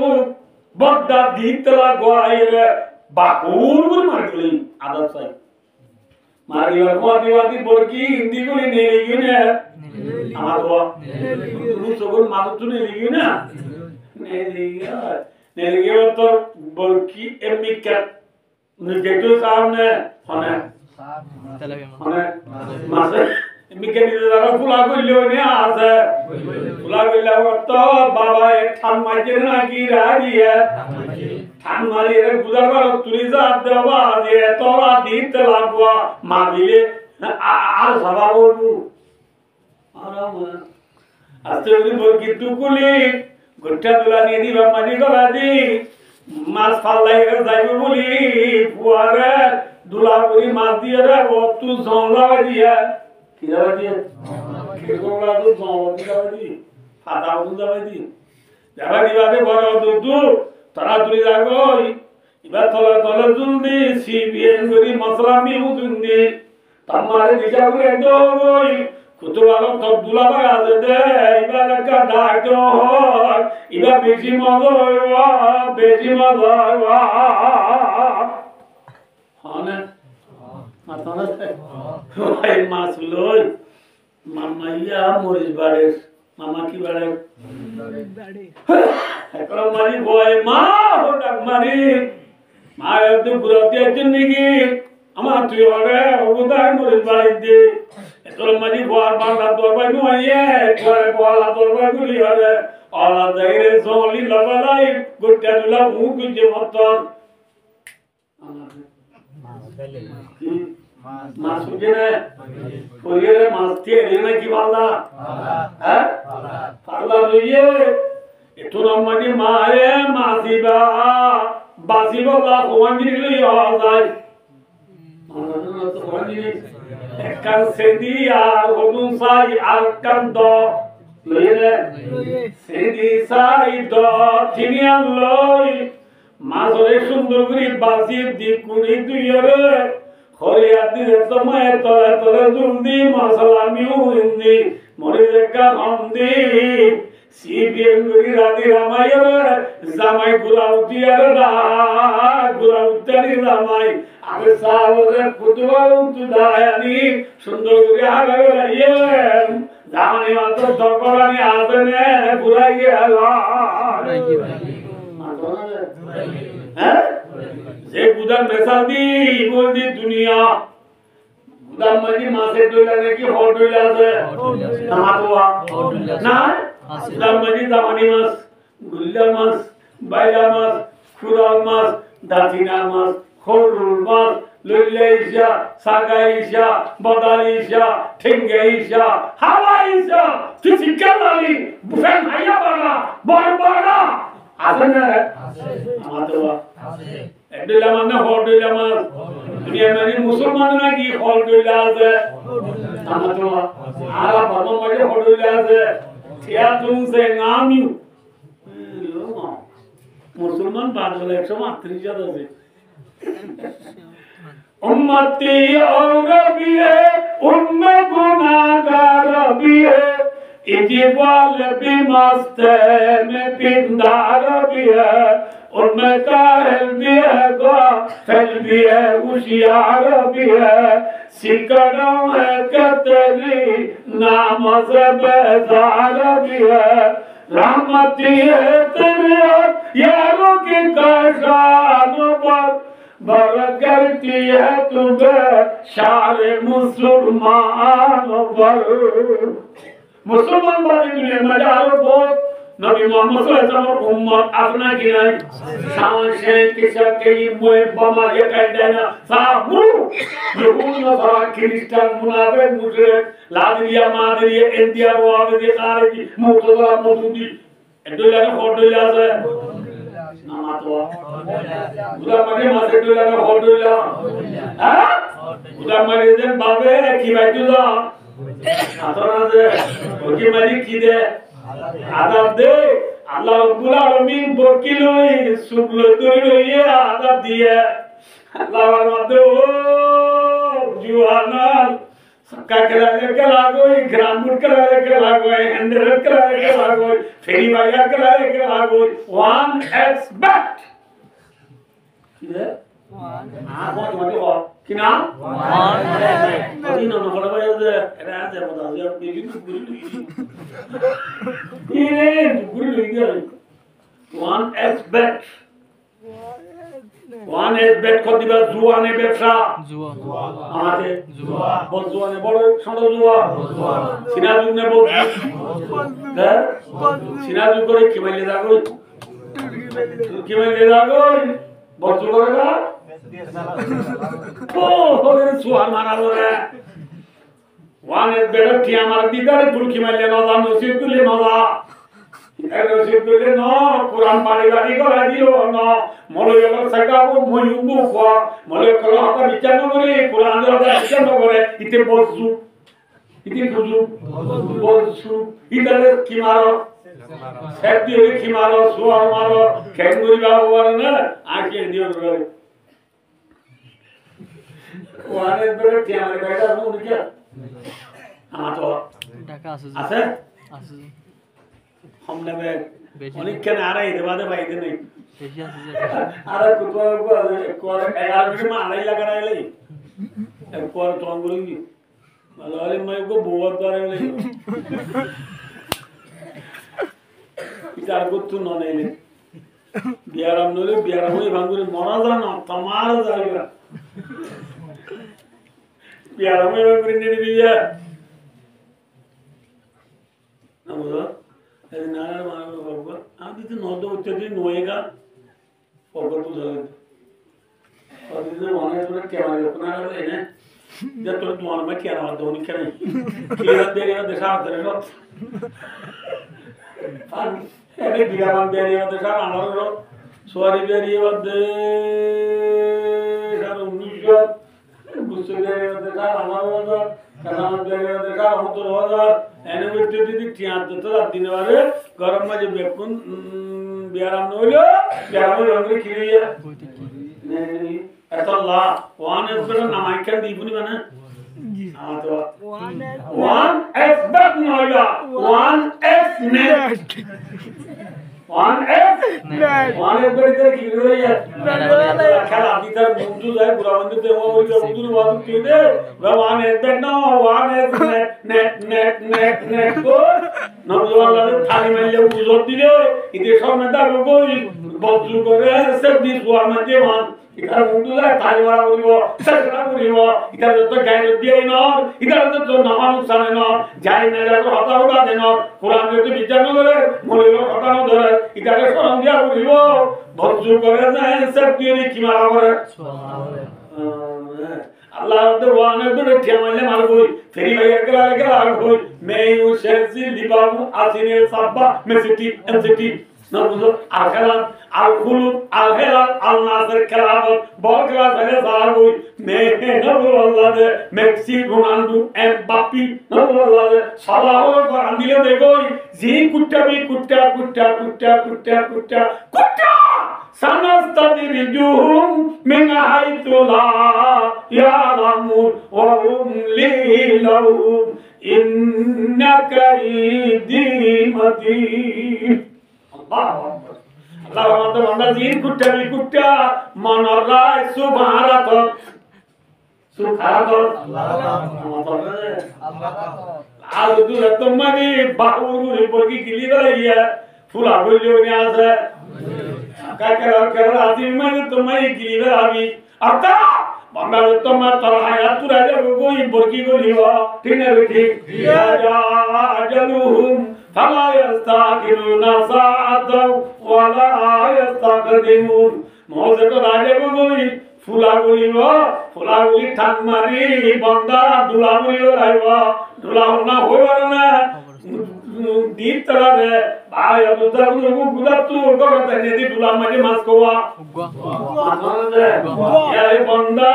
বড্ডা দিতলা গোয়াইরে বাকুর করে মার গলি আদার সাই মার গলি মাটি মাটি বরকি হিন্দি করে নিয়ে গিয়ে না আমার বাবা তুমি সবর মার তো নিয়ে গিয়ে না নিয়ে গিয়ে তো বরকি এমনি ক্যাপ নিকেটো সামনে হনে হনে মাসে মিকে নিতে যারা ফুলা করলে ওনে আছে ফুলা করলে তো বাবা এক ঠান মাঝে না কি রাজিয়ে ঠান মারি রে বুঝাবার তুই যা দেবা যে তোরা দিতে লাগবা মা দিলে আর সভা বলবো আরাম আস্তে করে বলকি টুকুলি গোটা দুলা নিয়ে দিবা মাঝি গলা দি মাছ ফাল্লাই যাইব বলি ফুয়ারে দুলা করি মাছ দিয়ে রে ও তুই জংলা দিয়া কি যাবে দিয়ে কিরকমলা তো জংলা যাবে দি ফাটা উঠু যাবে দি যাবে দিবাতে বড় দুধু তারা তুই যাগো এবার তলে তলে জুলদি সিবিএন করি মশলা মিহু জুন্দি তামারে দিশা করে দই কুতুবালো তো দুলাবা আছে দে এবার একটা ডাক হয় এবার বেশি মজা হইবা বেশি মজা হইবা হনে মাথানা ওই মাছ লই মামা ইয়া মরিস বাড়ির মামা কি বাড়ে এখন মারি বয় মা ওটা মারি মা একটু ঘুরাতে একজন নাকি আমার তুই ওরে ওদায় মরিস বাড়ি দি তোর মাঝি বল বাংলা দরবার নয়ে করে বলা দরবার গুলি হরে আলা জায়রে জলি লবালাই গোটা দুলা মুখ যে মতন মাছ উঠে না পরিয়ে মাছ দিয়ে রে কি বাংলা হ্যাঁ পারলা লইয়ে এতো মাঝি মারে মাসিবা বাসিবা লা কোয়াঞ্জি লই যায় মানা তো কোয়াঞ্জি kan sendi ar odun sai ar kan do loyele sendi sai do tinian loy mazore sundur guri basi dikuni duyore khoriya di tomay tole tole jundi masala miu indi mori dekka hondi sibien guri radi ramayore zamai gurauti arda gurautari ramai ame savore kutuvalu tudayani সুন্দর করে আগাবে রাইয়ে জামানি মাত্র দরকারানি আসেনে পুরাই গেল হ্যাঁ যে বুদার মেসাল দি বলদি দুনিয়া বুদার মাঝে মাছের ডইলা নাকি হট ডইলা আছে না তোয়া না বুদার মাঝে জামানি মাছ গুল্লা মাছ বাইলা মাছ খুরাল মাছ দাতিনা মাছ খরুল মাছ লইলেইশা সাগাইশা বদালিশা ঠেঙ্গেইশা হাওয়াইশা তুসিকালালি বুফেন হাইয়া বানা বড়বড়া আছে না আছে আমাদেরও আছে এডলা মানে হডলা মাছ দুনিয়া মানে মুসলমান নাকি হডলা আছে আমাদেরও আরা বাবা মানে হডলা আছে থিয়া তুমসে নামি মুসলমান বাদলে 138 আছে उम्मती और भी है उनमें गुनाहगार भी है इजबाल भी मस्त है में पिंदार भी है उनमें काहिल भी है गाफिल भी है होशियार भी है सिकड़ों है कतरी नाम से बेजार भी है रहमती है तेरे यारों की काशानों पर करती है तुम्हें सारे मुसलमान पर मुसलमान वाली दुनिया में जाओ बहुत नबी मोहम्मद सल्लल्लाहु अलैहि वसल्लम उम्मत अपना की नहीं सांसे किसा के मोए बमा ये कह देना साबु यहूद नसारा क्रिश्चियन मुनाफिक मुशरिक लादरिया मादरिया इंडिया वादरिया खारजी मुतज़िला मौजूदी एडोला होडोला से नामातवा उदा मने मासे डोला होडोला हां उदा मने देन बाबे की बाइतुला आतरा दे ओकी माली की दे आदब दे আল্লাহ রাব্বুল আলামিন বকিলই শুকলো দইয়ে আদব দিয়ে আল্লাহর মধ্যে ও জুয়ানাল सक्का कराने के लागोई ग्रामपुर कराने के लागोई अंदर कराने के लागोई फेरी बाया कराने के लागोई वन एक्सपेक्ट ये Apa cuma tu kok? Kina? Ini nono kalau bayar tu, ada apa dah? Dia pergi tu guru ini. Ini guru ini. One aspect. One aspect kau tiba zuan ni bersa. Ada. Bol zuan ni bol, sama zuan. Sinadu ni bol. Dah? Sinadu kau ni kimal dah kau. Kimal dah kau. Bol zuan dah. Oh, ini suara mana lor? One is better. Tiada mana tidak. Tulki malah nada, nusir tu le nada. Nusir tu le no. Quran padi gadi ko adi lo no. Molo yang sekabu muyumbu ko. Molo kalau apa bicara nogore. Quran ada bicara nogore. Itu bosu. Itu bosu. Itu le kimaro. Setiap le kimaro. Suara maro. Kenguri bawa warna. Akhir dia nogore. One is better. Tiada mana better. Mungkin क्या? हाँ तो ऐसे हमने में उन्हीं के नारे इधर वाले भाई इधर नहीं अरे कुत्ता को यार मुझे मार ही लगा रहा है ले एक और तो अंगुली मतलब वाले मैं को बहुत बार है ले इधर को तू ना नहीं ले बियाराम में भांगुरी मरा जाना तमार जाएगा बियाराम में भांगुरी नहीं दिया नमस्कार ऐसे नारायण मानव बाबू आप इसे नौदो उच्चती नोएगा पकड़ तो जाएगा और इसे माने तो क्या माने अपना कर रहे हैं जब तो तुम्हारा मैं क्या रहा हूँ क्या नहीं क्या देगा दिशा करेगा ऐसे बियाराम देगा दिशा आना रो स्वारी देगा दिशा उन्नीस गुस्से देगा दिशा आना रो कनाम देगा दिशा हम तो होगा एनिमेटेड दी थियात तो दिन वाले गरम में जब बेकुन बियाराम नोलो बियाराम रंग खिलिया नहीं ऐसा ला वन एस पर नामांकन दीपुनी बना हाँ तो one S but Noah one S net one S पर इधर खिल रही है क्या आदि तर मुंडू जाए बुरा बंदे ते वो बोल के उधर वाला क्यों दे वह वन एस बट ना वन एस नेट को नौजवान वाले थाली में ले उजोर दिले इधर सब में दाग कोई बहुत लोग करे सब दिस हुआ में देवान इधर मुंडू जाए थाली वाला बोलियो सरकरा बोलियो इधर तो गाय दिए ना इधर तो नमाज साने ना जाए ना तो हता होगा देना कुरान में तो विचार न करे मोले लोग हता न धरे इधर सोरम दिया बोलियो बहुत लोग करे ना सब दिए की मारा करे अल्लाह तो वाने तो ठिया माले मार कोई फेरी भाई अगला कोई मैं यू शेरसी लिबाबू आसिने साबा मैं सिटी एमसिटी ना बुझो आखिरत अलखुलुद अलहेलाल अलनासर खिलाफत बॉल क्लास है साहब कोई मैं ना बोलो अल्लाह दे मेक्सी रोनाल्डो एम्बापी ना बोलो अल्लाह दे सलाहो को अंदिले देखो जी कुट्टा भी कुट्टा سنستدرجهم من حيث لا يعلمون وأملي لهم إن كيدي متين الله أكبر الله أكبر الله زين كتّا بكتّا من الله سبحانه आज तुझे तो मनी बाहुरी बोगी गिली रही है फुला बोलियो ने आज क्या कर आदमी मनी तो मनी गिली रही आता बंगाल तो मैं तरहाया तू राजा कोई बोगी बोलियो तीन बेटी या जलूम फला यस्ताकिरुना साअतौ वला यस्ताकदिमुन मौजे तो राजा कोई फुलागुली ठाक मारी बंदा दुलागुली राइबा दुलागुना होइबाना दीप तरह रे भाई अब उधर गुलाब तू करते ने दी दुला माजे मास कोवा या ये बंदा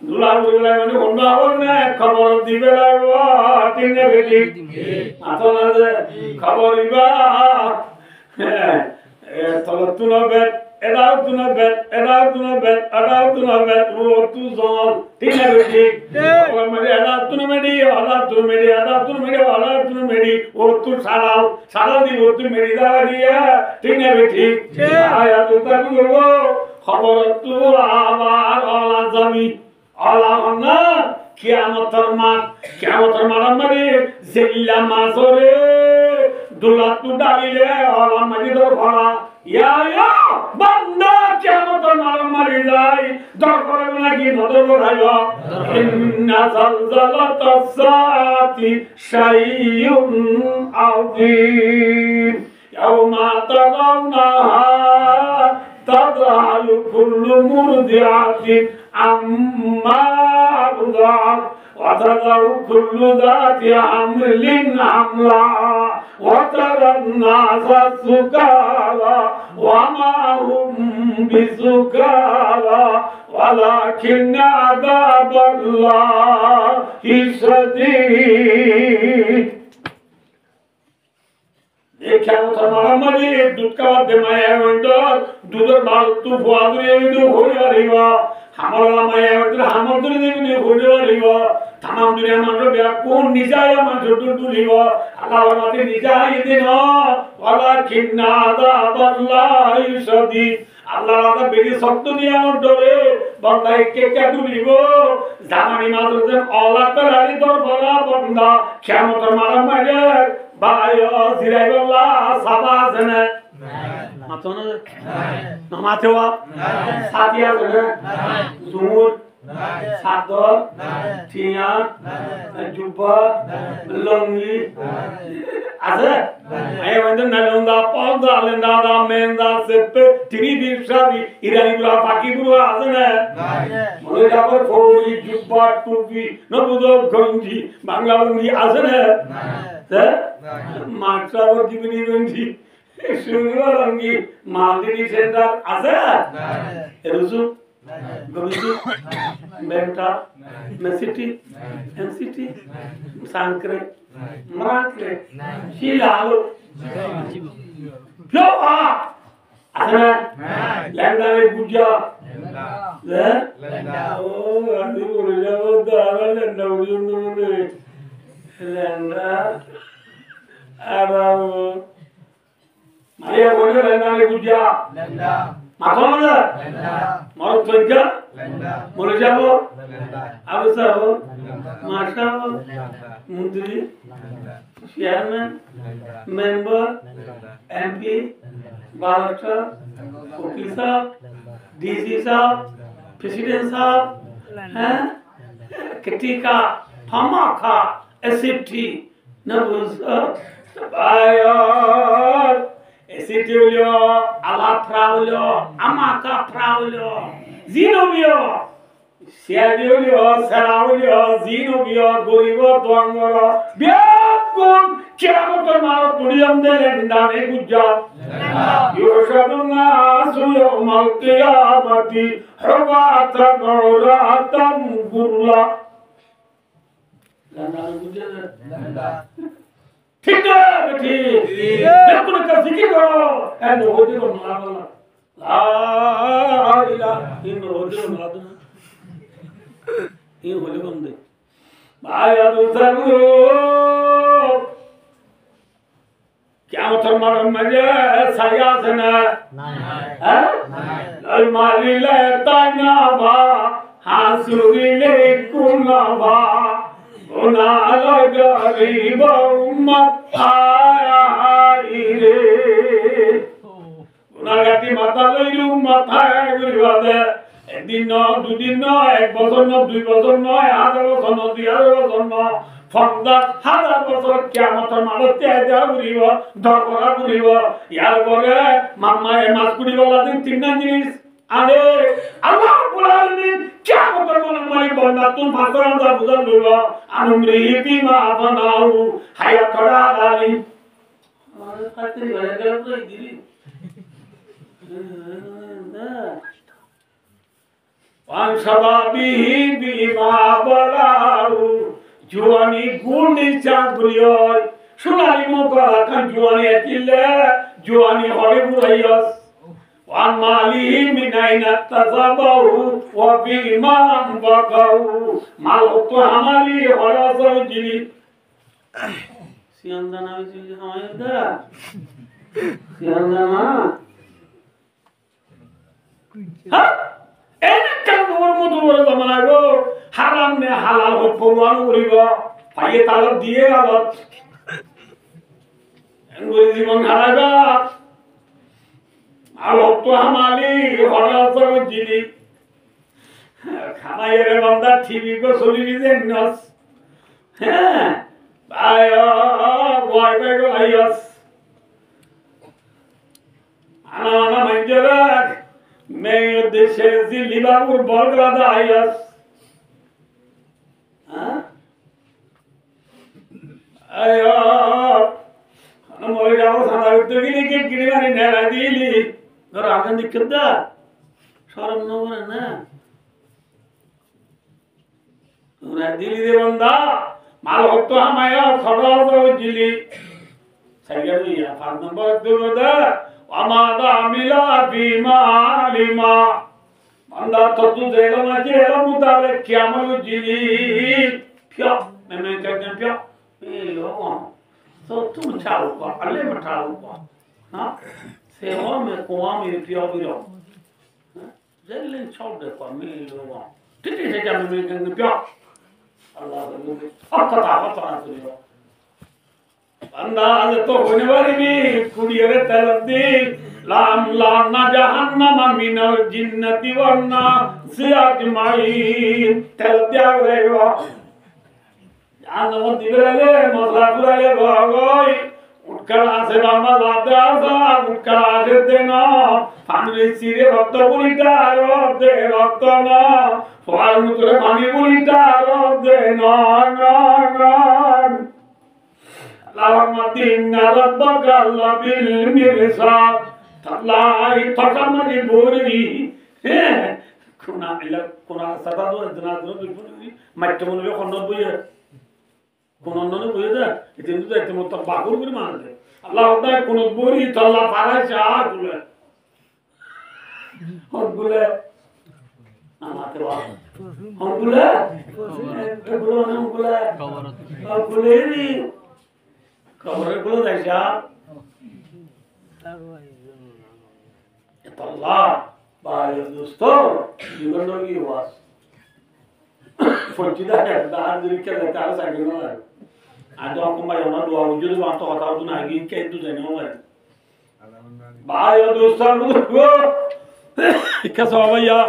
दुलागुली राइबा बंदा होने खबर दिबे राइबा तीने बेटी आतोना दे खबर इबा तलतुना बेट Era tu na bet, wo tu zon, tina beti. Or meri era tu na meri, wo tu salal di wo tu meri da diya, tina beti. Aya tu ta wo খবর তো আবার অলা যাবি অলা না কিয়ামতের মাঠ মানে জেল্লা মাছরে দুলা তু ডালিলে অলা মাঝি ধর ভরা ইয়া বান্দা কিয়ামতের মাঠ মারি যায় দর করে নাকি নদর বড়াইল ইন্না জালজালাতাস সাআতি শাইউন আযীম ইয়াউমা তারাউনাহা تذهل كل مرضعة عما أرضعت وتضع كل ذات حمل حملها وترى الناس سكارى وما هم بسكارى ولكن عذاب الله شديد কেমন মারামারি দুধ খাওয়া দে মায়া দুধের বাল তু ফুয়া ধরে ঘুরে পারিব হামলা মায়া হামল ধরে দেখি ঘুরে পারিব থামাম দুনিয়া মানুষ বেড়া কোন নিজাই আমার ছোট তুলিব আল্লাহ মাতে নিজাই দিন ওয়ালা কিন্না আযাবাল্লাহ শাদীদ আল্লাহ বেরি শক্ত নিয়ে আমার ডরে বন্দাই কে কে তুলিব জামানি মাদ্রাসে অলা করারি দর বলা বন্দা কেমন মারামারি বায়ো জিরাইবলা সাবা জনে মাতনা না মাতেওয়া সাদিয়া জনে জুমুর সাদর টিয়া জুবা লঙ্গি আছে আই ওয়ান্ড নালন্দা পগদা আলেন্দা মেন্দা সেপে টিভি বিশাবি ইরানি গুলা বাকি গুলা আছে না মনে যাবার ফৌজি জুবা টুপি নবুদো গঞ্জি বাংলা লঙ্গি আছে না মাছাবর দিবনি গঞ্জি শুনলো লঙ্গি মালদিনি সেন্টার আছে রুজু গবিজু বেটা মেসিটি এমসিটি সাংক্রে মারাকরে শিলালো লোয়া আছে ল্যান্ডারে বুঝা ল্যান্ডা ও আমি বলে যাব দাঁড়া ল্যান্ডা বুঝুন মনে ল্যান্ডা আরাম মারিয়া বলে ল্যান্ডারে বুঝা ল্যান্ডা মাথা মারা মারো তৈকা বলে যাব আবু সাহেব মাশা মন্ত্রী চেয়ারম্যান মেম্বার এমপি বারোটা উকিল সাহেব ডিসি সাহেব প্রেসিডেন্ট সাহেব হ্যাঁ কেটিকা থামাখা এসিপটি না বুঝছো বায়ার এসিটিউলিও আলা ফ্রাউলিও আমাকা ফ্রাউলিও জিনোবিও সিয়াদিউলিও সারাউলিও জিনোবিও গরিব দঙ্গর বিয়াকুন কিয়ামতের মার দুনিয়াম দেলেন দানে গুজ্জা ইউশাদুনা সুয়ুমাল কিয়ামতি হুবাতা গৌরাতাম গুরলা দানা গুজ্জা দানা ঠিক আছে ঠিক দেখুন একটা জিকির করো এন্ড ওদি কোন মারলা লা ইলাহা ইল্লাল্লাহ ওদি না এই হলে কোন দে ভাইয়া দুসাগু কিয়ামতের মার মজে সায়া আছে না হ্যাঁ লাল মালিলে তানা বা হাসুরিলে কুনাবা ওনালা গরিব উম্মত আইরে ওনাগাতি মাথা লইলু মাথায় ঘুরিবাদে একদিন ন দুদিন ন এক বছর ন দুই বছর ন 1000 বছর ন 2000 বছর ন ফন্দা 1000 বছর কিয়ামতের মালতে আজা ঘুরিব দরকরা ঘুরিব ইয়ার পরে মাম্মায়ে মাছ কুড়িওয়ালা দিন তিনটা জিনিস আরে আল্লাহ রাব্বুল আলামিন কিয়ামতের মালমাই বন্দা তুম ভাষণ দা বুঝাল লইব আনুমরি বিমা বানাউ হায়াত করা গালি আরে কাতে হয়ে গেল তো দিলি পান সবাবিহি বিমা বালাউ জুয়ানি গুণি চাঁদুলিয় সোনালি মুখা খান জুয়ানি এতিলে জুয়ানি হরে বুড়াইয়াস ওয়ান মালিহি মিনাইনা তাযাবাহু ওয়া বিমা বাকাউ মাল তো আমালি হরাসর দিলি সিয়ান্দানা হইছে হায়দা সিয়ান্দানা হ্যাঁ এই কেন তোমার মধুর বলে জমানা গো হারাম নে হালাল হোক পরোয়ান করিব পাইয়ে তালত দিয়ে আলত জীবন হারাইবা আলোক তো আমালি হঠাৎ জিনি খানাইয়ের বান্দা ঠিকই গো চলি যে নস হ্যাঁ আয় বয় বয় গো আইয়াস আনা আনা মাইজরা মেয়ে দেশে জিলি বাবুর বলগাদা আইয়াস হ্যাঁ আয় মরে যাবো সাদা উঠতে গেলি কে কিনে মারি নেড়া দিলি ধর আগান দিকে দা সরম নবরে না তোরা দিলি রে বন্দা মাল হতো আমায়া খড়া দিলি সাইয়া দুইয়া 5 নম্বর দেব দা আমাদা আমিলা বিমা আলিমা বন্দা তো তু দেলো না যে এর মুতাবিক কিয়ামত জিলি পিয়া মেমে কাজন পিয়া এ লো तो तुम चाहो को अल्ले मठाओ को हां सेवा में कुआं में पियो पियो जल्दी छोड़ दे को मैं लोग ठीक है जब मैं कहीं पियो अल्लाह मुझे आता तो अंदाज तो होने वाली भी कुड़ियरे तलदी लाम लाना जहन्नम मिनल जिन्नति वन्ना सियाजमाइन तलदिया रहेगा जानवर दिवले मसला पुराले भगोई उठकड़ा से बामा लादा सा उठकड़ा से देना पानी सिरे रक्त बुलिटा रोब दे रक्त ना फाल मुतरे पानी बुलिटा रोब दे ना ना ना लावमतिन रब्बका लबिल मिरसाद तल्लाई तकमरी बोरी कुना सदा दो इतना दो बिल्कुल मट्टमन में खंडत बुझे কোন অন্যনে বুঝে দে এটা কিন্তু একটা মত বাকুর করে মানে দে আল্লাহ ওটা কোন বড়ি তল্লা পারা চা গুলে হগুলে আমাকে বল হগুলে এগুলো না হগুলে হগুলে নি খবরের গুলো দেখা তল্লা বাই দোস্ত জীবন কি ওয়াস ফটিদা দার দিকে তার সাইকেল না ada aku mai ona dua wujud waktu kata tu nagi ke itu jadi orang bahaya dosa lu kasih ya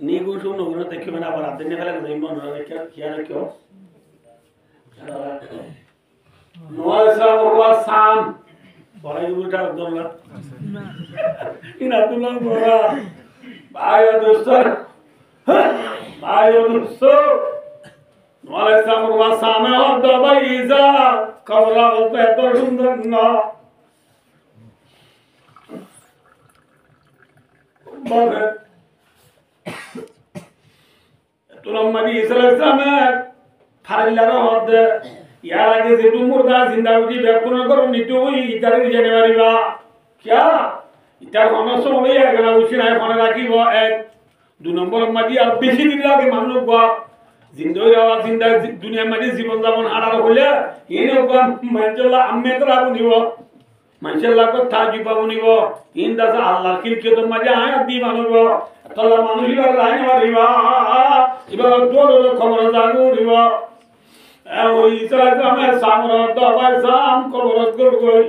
ni gue tuh nunggu nanti kita mana berat ini kalau nggak mau nggak kira kyo Noah sama Sam boleh ibu dah betul nggak ini tuh nggak boleh bahaya dosa Noah sama Sam ada bayiza kawla betul sunder na bagai तुलम मदी इसराइल में फारिलारा होते यार आगे से तुम मुर्दा जिंदागी बेकुन करो नितो हुई इधर ही जनवरी बा क्या इधर होना सो नहीं है अगर उसी ना होने लगी वो एक दो नंबर मदी अब बेची दिन लगे मानो बा जिंदगी रहा जिंदगी दुनिया मदी जीवन जावन आड़ा रखोले ये ने उगन मंचला अम्मे तो लागू नहीं वो मंचला को ताजी बाबू नहीं वो इन दस अल्लाह किल तो मजा आया दी मानो वो तला मानो ही लाइन वाली वा इबा दोलो खबर जागू रिवा ए वो इस्राएल में सामरा तो भाई साम खबर कर गई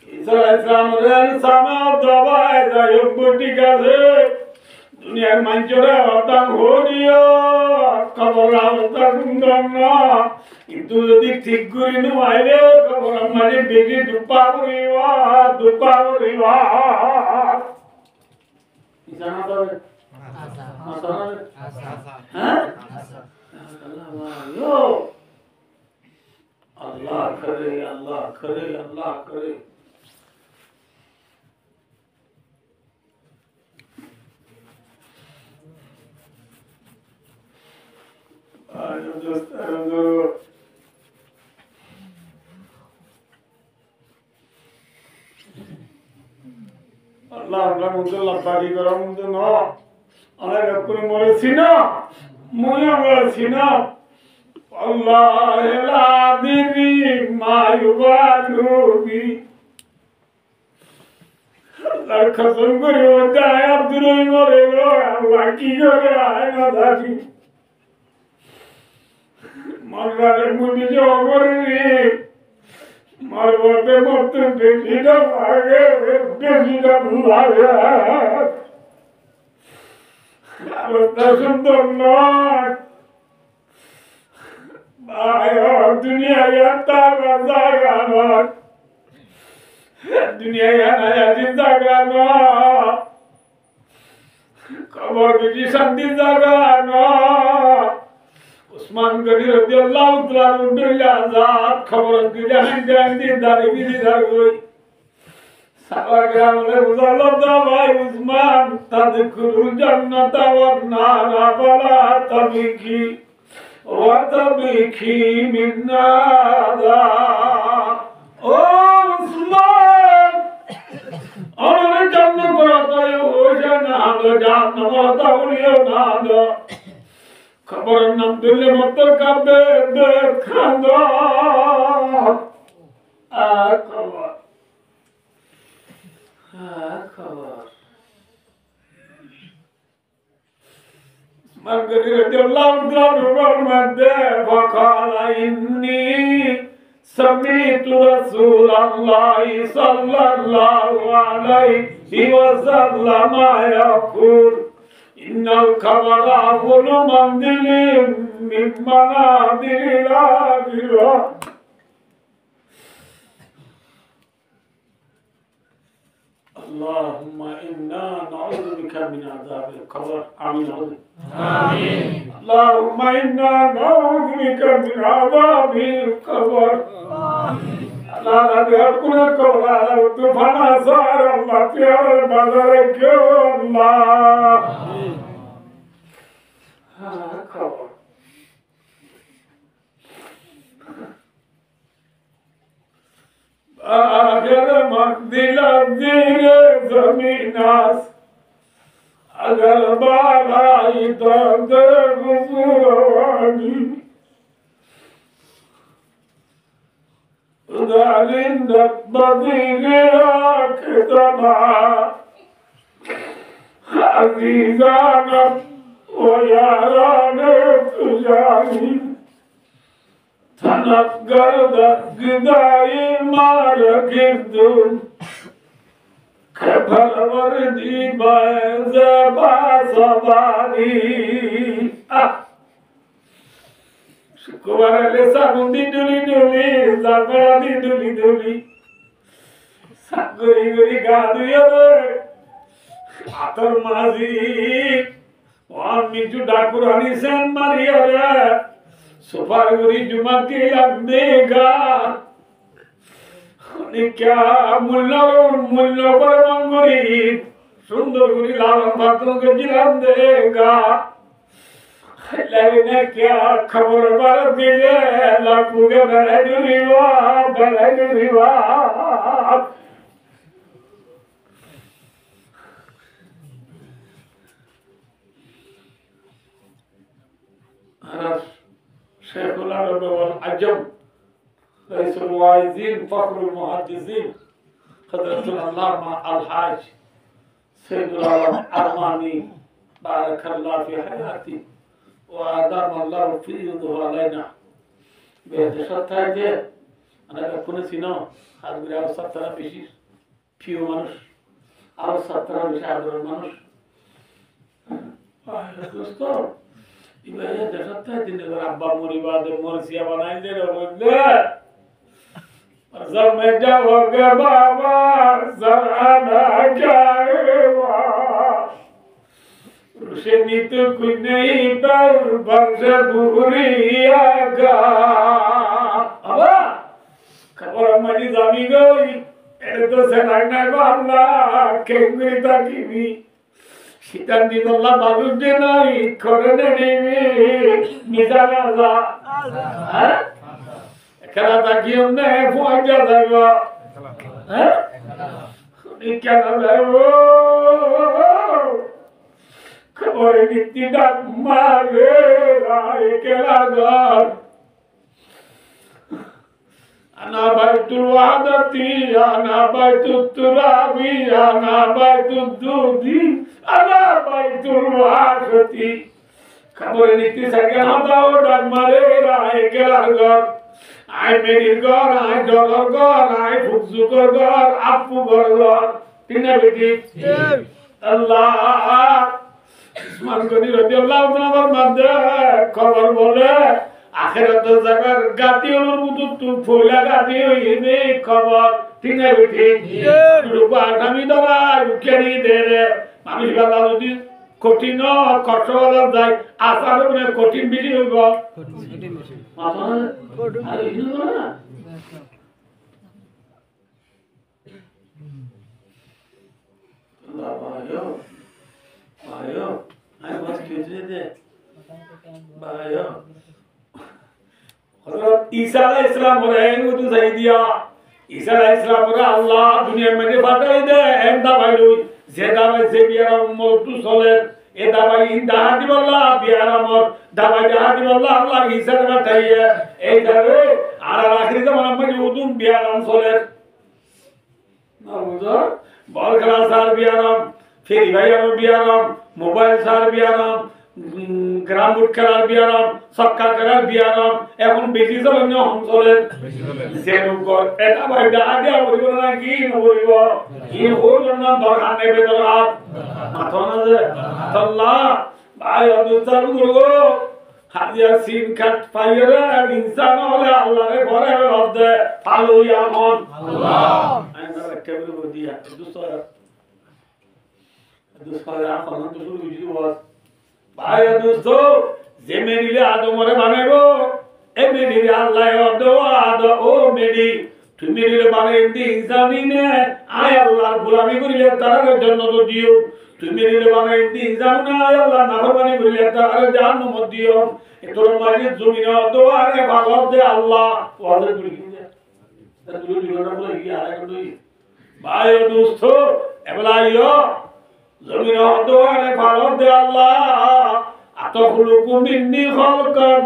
इस्राएल सामरा सामा तो भाई जायो बुटी का से दुनिया मंचरा अतंग हो दिया खबर आवता सुंदरना কিন্তু যদি ঠিক করে নো আইলে খবর আমারে বেগে দুপা করিবা জানা তো अल्लाह करे अल्लाह करे अल्लाह करे आज दोस्त अल्लाह का मुझे लतारी करा मुझे ना अरे रखने मोरे सीना मोया मोरे सीना अल्लाह ला दीनी मायुबालूबी আল্লাহর কসম করে বলতে আয় আব্দুল রহিম মরে গো আল্লাহ কি করে আয় না থাকি মরবারের মধ্যে যে অমরেনি মরবতে মরতে বেশিটা লাগে বেশিটা লাগে অবস্থা সুন্দর নয় দুনিয়ায় জায়গা নয় দুনিয়ায় জায়গা নয় কবর বেশি শান্তি জায়গা নয় উসমান গনি রাদিয়াল্লাহু তাআলা উদ্দিল্লা আজাদ খবর দিলে হান দিন দাঁড়ি বিধি থাকবে সারা গ্রামে বুঝালো দা ভাই উসমান তাদখুলুল জান্নাতা ওয়ান নারা ফালা তাবিকি ওয়া তাবিকি মিন নাদা ও উসমান আমার জান্নাত রাতায় ওজা না হলো জান্নাত আউলিয়া না হলো খবর নাম দিলে মত কাবে দেখানো খবর খবর মঙ্গলি রাদিয়াল্লাহু তাআলা মধ্যে ফাকালা ইন্নী সামিতু রাসূলুল্লাহি সাল্লাল্লাহু আলাইহি ওয়াসাল্লাম ইয়াকুল ইন্নাল খাবারা আউয়ালু মানজিলিন মিন মানাজিলিল আখিরাহ اللهم إنا نعوذ بك من عذاب القبر آمين آمين اللهم إنا نعوذ بك من عذاب القبر لا يكون القبر طوفان صار الله في البلد الله قبر अगर मंदिर दिल जमीनास अगर बालाई दर्द गुजरानी उदारिंद बदीर आखिरमा अजीजान व यारान तुजानी Tanakgarda gıdayı margidun Keparvardi baze basabani Şukuvar lesanun di duli duli Zagara di duli duli Saguri guri gadu yabe Atar mazi Oan minju dakurani sen mariyare सुपारगुरी जुमा के लगेगा क्या मुल्लो पर मंगुरी सुंदर गुरी लाल बातों के जिलान देगा लेकिन क्या खबर बार दिले लापुगे बरजुरीवा شيخ العرب والعجم رئيس الواعظين فخر المحدثين حضرة العلامة الحاج سيد العالم أرماني بارك الله في حياتي وأدام الله في يده علينا بهدشت هذه أنا أكون سينا هذا أو سترة بشير فيو منش أو سترة بشهادر المنش دوستو ইবাইয়া দেশাতে দিনে আব্বা মরিবাদে মরসিয়া বানাই দে রে বললে জমে যাওগে বাবা জানা যায়বা রুশে নিত কুই নেই দর বর্ষে বুরিয়া গা আবা খবর মানি যাবি গই এর তো সেনাই না Balla কেঙ্গুরি তাকিবি Sitan di Allah baru denai korene dewi misalnya ah kalau tak kiam ne fuaja daga ah ini kena lewo kabar ini tidak mare rai kelagar أنا بيت الوحدة أنا بيت التراب أنا بيت الدود أنا بيت الوحدة খবরে নিতে থাকে হাতাও ডাক মারে আয় গেলার ঘর আয় মেরির ঘর আয় জলর ঘর আয় ফুকজুকর ঘর আপু ঘর তিনে বেটি আল্লাহ উসমান গনি রাদিয়াল্লাহু তাআলার মধ্যে খবর বলে আখিরাত জায়গার গাতি হলো মুতুতু ফোলা গাতি হইবে খবর তিনে বেটি রূপা আমি ধরা রুকেনি দে মানুষ গালা যদি কঠিন কঠোর যায় আসার মানে কঠিন বিধি হইব আরে হিন্দু না ভাইও ভাইও আই বাস কেজে দে ভাইও হযরত ঈসা আলাইহিস সালাম রে উদু যাই দিয়া ঈসা আলাইহিস সালাম রে আল্লাহ দুনিয়া মধ্যে পাঠাই দে এন্দা ভাইলুই যে দাবাই যে বিয়ার মওতু চলে এ দাবাই ইন্দাহাদি বল্লাহ বিয়ার আমর দাবাই দাহাদি বল্লাহ আল্লাহ ঈসা রে পাঠাইয়া এই দাবে আর আখিরি জামান মধ্যে উদুম বিয়ার আম চলে না বুঝো বল খেলা সার বিয়ারাম ফেরি ভাইয়ার বিয়ারাম মোবাইল সার বিয়ারাম গ্রাম বুট খেলার বিয়ারাম সক্কা খেলার বিয়ারাম এখন বেশি চলে অঞ্চলে যেরকম এটা ভাইটা আগে বলিব না কি নবলিব কি হল না দরকার নেবে দরকার মাথা না যে আল্লাহ ভাই অদুচার গুলো হাজিয়া সিন কাট পাইরে ইনসান হলে আল্লাহরে ঘরে রব্দে ফালু ইয়ামন আল্লাহ আইনা কেবল বদিয়া দুসরা এখন তো শুরু হইছে ভাই দোস্ত যে মেরিলে আদমরে বানাইবো এ মেরিলে আল্লাহ আদ ও মেরি তুমি মেরিলে বানাই দি ইনসানি নে আয় আল্লাহর গোলামি করিলে তার জন্য তো দিও তুমি মেরিলে বানাই দি ইনসান না আয় আল্লাহ নাফরমানি করিলে তার জাহান্নাম দিও এতর মাঝে জমিন দোয়ারে ভালো দে আল্লাহ ওয়াজে করি তা দুলো দিওনা বলে কি আরে কই ভাই দোস্ত এবলা ইয়ো জমিন দোয়ারে ভালো দে আল্লাহ আতখলুকু মিন্নি খালকান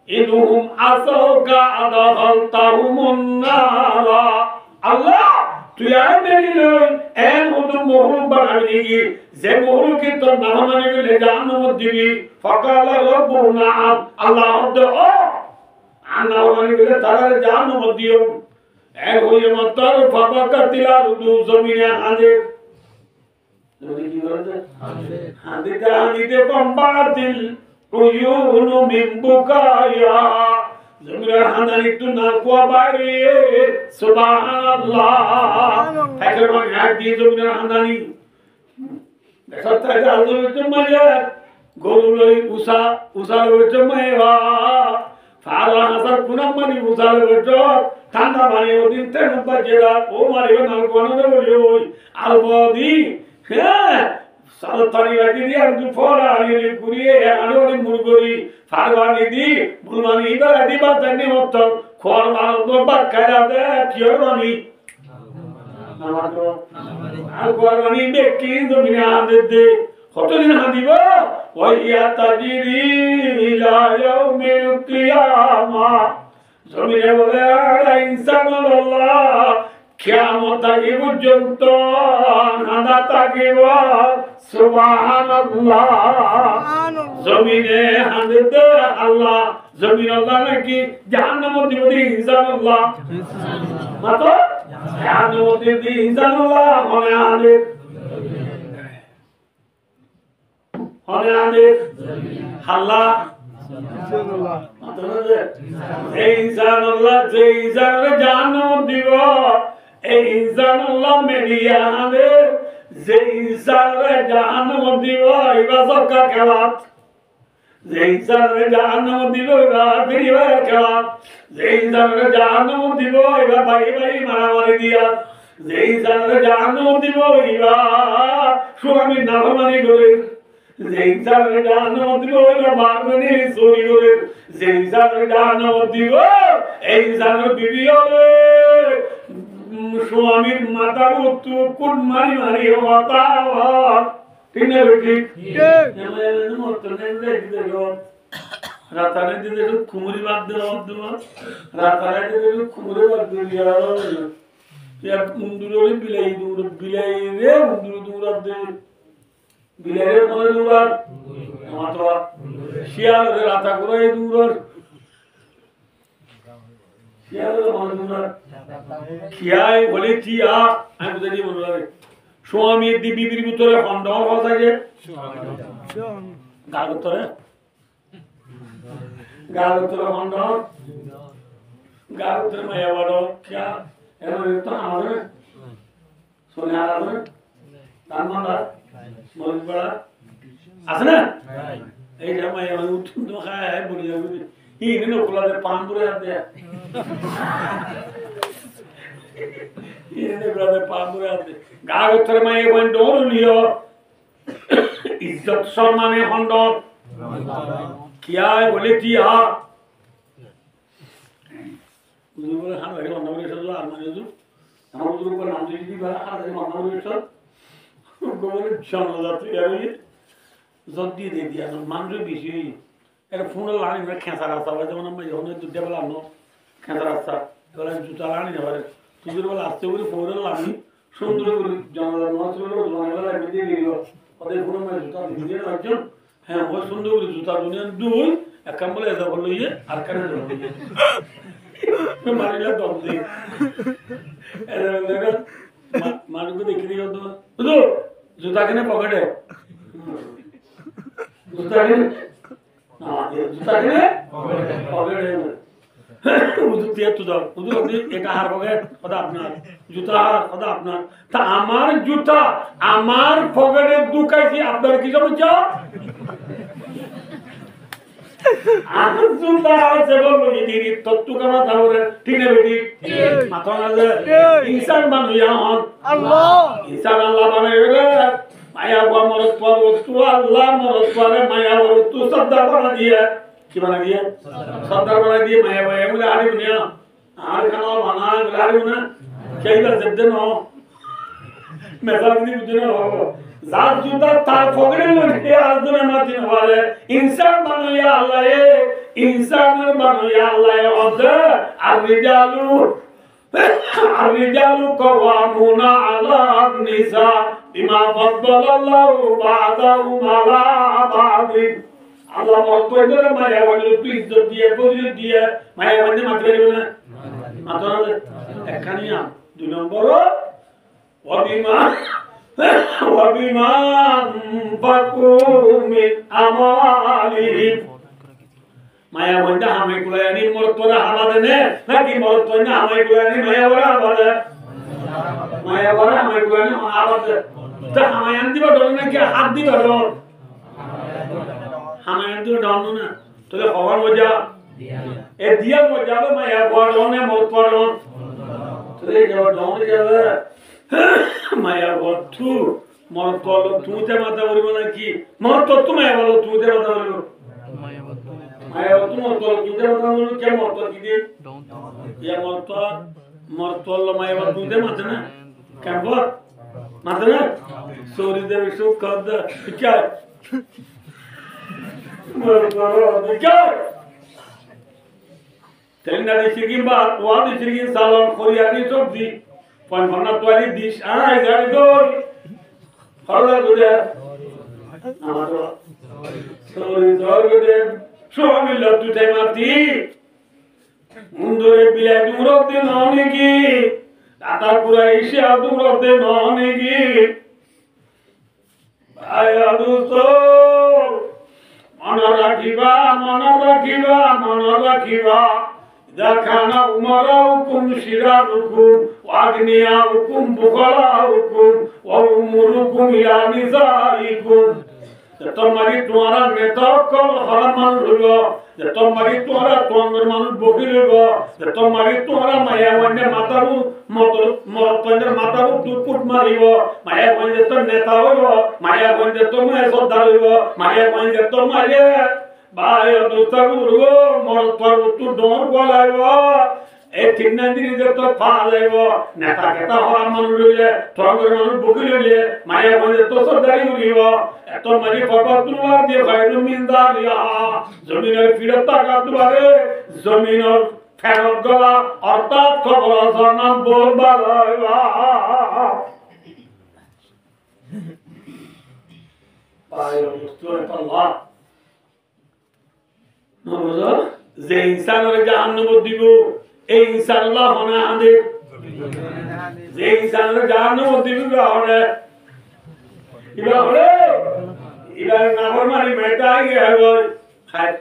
ইনহুম আসাউকা আদাখালতাহুমুন নারা আল্লাহ তুই আয় মেরি লই এন হুদু মহলুক বানাবি কি যে মহলুক তো না মানে গেলে জাহান্নাম দিবি ফাকালা রাব্বুনা আল্লাহ দে ও আল্লাহ মানে গেলে তারা জাহান্নাম দিও এ হইয়ে মতর ফাবাকাতিলা রুদু জমিনে আদে হাদিতে কম্বাতিল উয়ুনু মিন বুকায়া জমিরা হাদানি তু না কোয়া বাইরে সুবহানাল্লাহ একবার মানে হাদি জমিরা হাদানি সত্তায় আল্লাহর মায়া গরুলই উসা লইতে মায়া ফালা হাসার কুনাম মানি উসা লইতে ঠান্ডা পানি ওদিন তেন বাজেরা ও মারিও না কোন বলি আলবদি সারতানি লাগি দি আর দুফরা আনি গুরিয়ে আলোনি মুরগরি ফারবানি দি বুলমানি ইবারা দি বাতানি মত খোর মারো বাকায়া দে কিয়রানি নামাতো আর কোরবানি বেকি দুনিয়া দে কতদিন হাদিব ওয়া তাজিরি ইলা ইয়াউমিল কিয়ামা জমিনে বলে ইনসানুল্লাহ কিয়ামত আগে পর্যন্ত নাদা থাকিব সুবহানাল্লাহ জমিনে হামদে আল্লাহ জমিন আল্লাহ নাকি জাহান্নাম দিবি ইনসানুল্লাহ মাতো জাহান্নাম দিবি ইনসানুল্লাহ মনে আনে আল্লাহ এই ইনসানুল্লাহ যে ইনসানের জাহান্নাম দিব এই ইনসানুল্লাহ মেরিয়া আনে যে ইনসানের জাহান্নাম দিব এবার সরকার খেলাত যে ইনসানের জাহান্নাম দিব এবার ফিরিবার খেলাত যে ইনসানের জাহান্নাম দিব এবার ভাই ভাই মারামারি দিয়া যে ইনসানের জাহান্নাম দিব এবার স্বামীর নাফরমানি করে যে ইনসানের জাহান্নাম দিব এবার বারবানি চুরি করে যে ইনসানের জাহান্নাম দিব এই ইনসানের বিবি হবে স্বামীর মাথার উত্তু কোন মারি মারি মাথা ঠিক না বেটি রাতারে দিলে কুমুরি বাদ দেওয়া রাতারে দিলে কুমুরি বাদ দিয়ে ইয়ার উন্দুরে বিলাই রে উন্দুর দৌড়াত দে বিলাইরে মনে দৌড়াত আমার তো শিয়াল রে রাতা করে দৌড়ার শিয়াল মনে দৌড়ার খিয়াই বলে টিয়া আমি বুঝাই দিয়ে মনে লাগে স্বামী বিবির ভিতরে খন্ডন হওয়া থাকে গাল উত্তরে খন্ডন গাল উত্তরে মায়া বড় খিয়া এবার তো আমাদের সোনে আলাদা তার মালা মরিচ বড়া আছে না এই যে মায়া উঠুন তো খায় বলি যাবে এই নিন ওগুলাদের পান ধরে হাত দেয়া গাল উত্তরে মায়ে বোন দৌড় লিও ইজ্জত সম্মানে খন্ড কিয়ায় বলে টিয়া বলে হান ভাই অন্য করে এসে আর মানে আমার বুজুর্গ করে নাম দিয়ে দিবা আর অন্য করে এসে গোবরে জানলা যাচ্ছে আর জট দিয়ে দিয়ে দিয়া মানুষ বেশি এটা ফোনে লাগানি না খেঁচা রাস্তা হয় যেমন আমরা যখন দুটা বেলা আনো খেঁচা রাস্তা তাহলে জুতা লাগানি না পারে তুই বেলা আসতে করে ফোনে লাগানি সুন্দর করে জানলা মাছ জানলা দিয়ে দিল ওদের ফোনে মানে জুতা দিয়ে একজন হ্যাঁ ওই সুন্দর করে জুতা দুনিয়া দুই এক কাম বলে এসে বললো ইয়ে আর কানে মারিলা দম দিয়ে মানুষকে দেখে দিয়ে বুঝলো জুতা কিনে পকেটে জুতা কিনে জুতা কিনে পকেটে হুজুর দিয়ে তো দাও হুজুর আপনি এটা হার পকেট কথা আপনার জুতা হার কথা আপনার তা আমার জুতা আমার পকেটে ঢুকাইছি আপনার কি সমস্যা আমার জুতা আছে বলবো দিদি তত্ত্ব কামা তাহলে ঠিক না বেটি মাথা না ইনসান বানাইয়া হন আল্লাহ ইনসান আল্লাহ বানাইবে মায়া বা মরত পর তু আল্লাহ মরত পরে মায়া বড় তু সর্দার বানা দিয়ে কি বানা দিয়ে সর্দার বানা দিয়ে মায়া ভাই বলে আরে বুনিয়া আর খানা বানা আরে না কেইবা জেদে নো মেজাজ দি বুঝনে হবো জাত জুতা তার পকেটে লইতে আজনে মাদিন হলে ইনসান বানাইয়া আল্লাহ ইনসান বানাইয়া আল্লাহ ওদ আর রিজালু কওয়ামুনা আলা নিসা বিমা ফাদ্দালাল্লাহু বা'দাহুম আলা বা'দিন আল্লাহ মতদের মায়া বলে তুই ইজ্জত দিয়ে পরিচয় দিয়ে মায়া বলে মাত্র দিবে না মাত্র একখানিয়া দুই নম্বর وبما أنفقوا من أموالهم মায়া বন্ধা হামাই কুলায়ানি মরতরা আমাদের নে নাকি মরতরা হামাই কুলায়ানি মায়া বড় আমাদের মায়া বড় হামাই কুলায়ানি আমাদের তা হামাই আন দিবা ডর নাকি হাত দিবা ডর হামাই আন দিবা ডর না তোলে খবর মজা এ দিয়া মজা মায়া বড় নে মরতরা তোলে যাও ডর যাবে মায়া বন্ধু মর তল তুইতে মাথা বলিব নাকি মর তত্ত্ব মায়া বলো তুইতে মাথা বলিব মায়া বন্ধু মর তল তুইতে মাথা বলিব কে মর তল কি দিয়ে ইয়া মর তল মায়া বন্ধু তুইতে মাথা না কেন মাথা না সরি দেবে সুখ কদ কি মর তল কি তেলনা দেশির বা ওয়া দেশির সালাম খরিয়ানি সবজি পয়ফনা তোয়ালি দিস আই গাড়ি দই হলা গুদে আমার সরি জর্গদে সোমিল তুতে মাতি মুন্দরে বিলাই দূরতে ননেকি দাদা পুরা এসে দূরতে ননেকি ভাই আদুস মনে রাখিবা দেখানা উমরাউকুম শিরারুকুম ওয়াগনিয়াউকুম বুখারাউকুম ওয়া উমুরুকুম ইলা নিসাইকুম তোমারি তোমারা নেতাকল হারামান হইল তোমারি তোমারা তোমার মানুষ বকিল হইব তোমারি তোমারা মায়া বন্ধে মাতারু মরতনের মাতারু দুপুট মারিব মায়া বন্ধে তো নেতা হইব মায়া বন্ধে তো সর্দার হইব মায়া বন্ধে তো মারে ভাই দুস্তা গুরু মর তোর তু ডর গলাইব এই তিন দিন যে তো পাওয়া যাইব নেতা কেতা হওয়ার মানুষ রইলে তরঙ্গের মানুষ বকি রইলে মায়া বলে তো সরদারি উড়িব এত মাঝে ফটো তুলার দিয়ে ভাইরু মিন্দা দিয়া জমিনের ফিরত টাকা তুলারে জমিনের ফেরত গলা অর্থাৎ খবর নাম বলবার যে ইনসানের জাহান্নাম দিব এই ইনসান আল্লাহ হনা আদে যে ইনসানের জাহান্নাম দিব হনে ইবা হলে ইবা নামর মারি মেটা আগে হয় খায়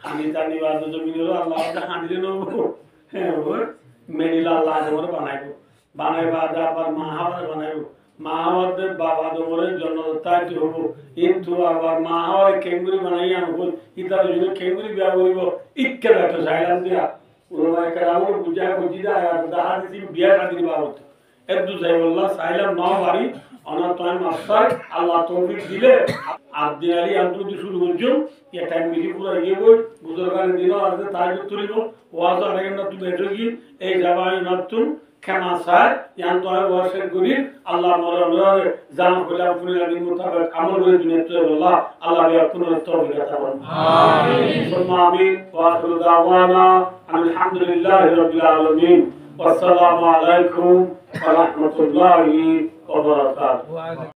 আমি জানি বাদ জমিনের আল্লাহ হাঁদিলে নবো হ্যাঁ মেনিলা আল্লাহ আমার বানাইবো বানাইবা আবার মাহাবার বানাইবো মাহাবাদের বাবা দমরের জন্য তাই হবো কিন্তু আবার মাহাবারে কেঙ্গুরি বানাই আনবো ইতার জন্য কেঙ্গুরি বিয়া করিব ইক্কে দেখো চাইলাম দিয়া ওনার কেরামর পূজা করছি আর দাহা দিছি বিয়া কাটি দিবা হতো একটু যাই বললাম চাইলাম ন বাড়ি অনার তোমার মাস্টার আল্লাহ তৌফিক দিলে আর দিনালি আন্তর্জাতিক শুরু করছো এটা মিলি পুরো এগিয়ে বই বুজুর্গানের দিনও আছে তাই তুলিব ওয়াজ আরেক না তুমি এসে কি এই জামাই নতুন ক্ষমা সার ইয়ান তো আর ওয়াশের গরিব আল্লাহ মরার জান কইলা পুরি লাগি মুতাবাক আমল করে দুনিয়াতে আল্লাহ আল্লাহ বিয়া পুনর তৌফিক আতা করুন আমিন সুম্মা আমিন ওয়া আখিরু দাওয়ানা আলহামদুলিল্লাহি রাব্বিল আলামিন ওয়া আসসালামু আলাইকুম ওয়া রাহমাতুল্লাহি ওয়া বারাকাতুহু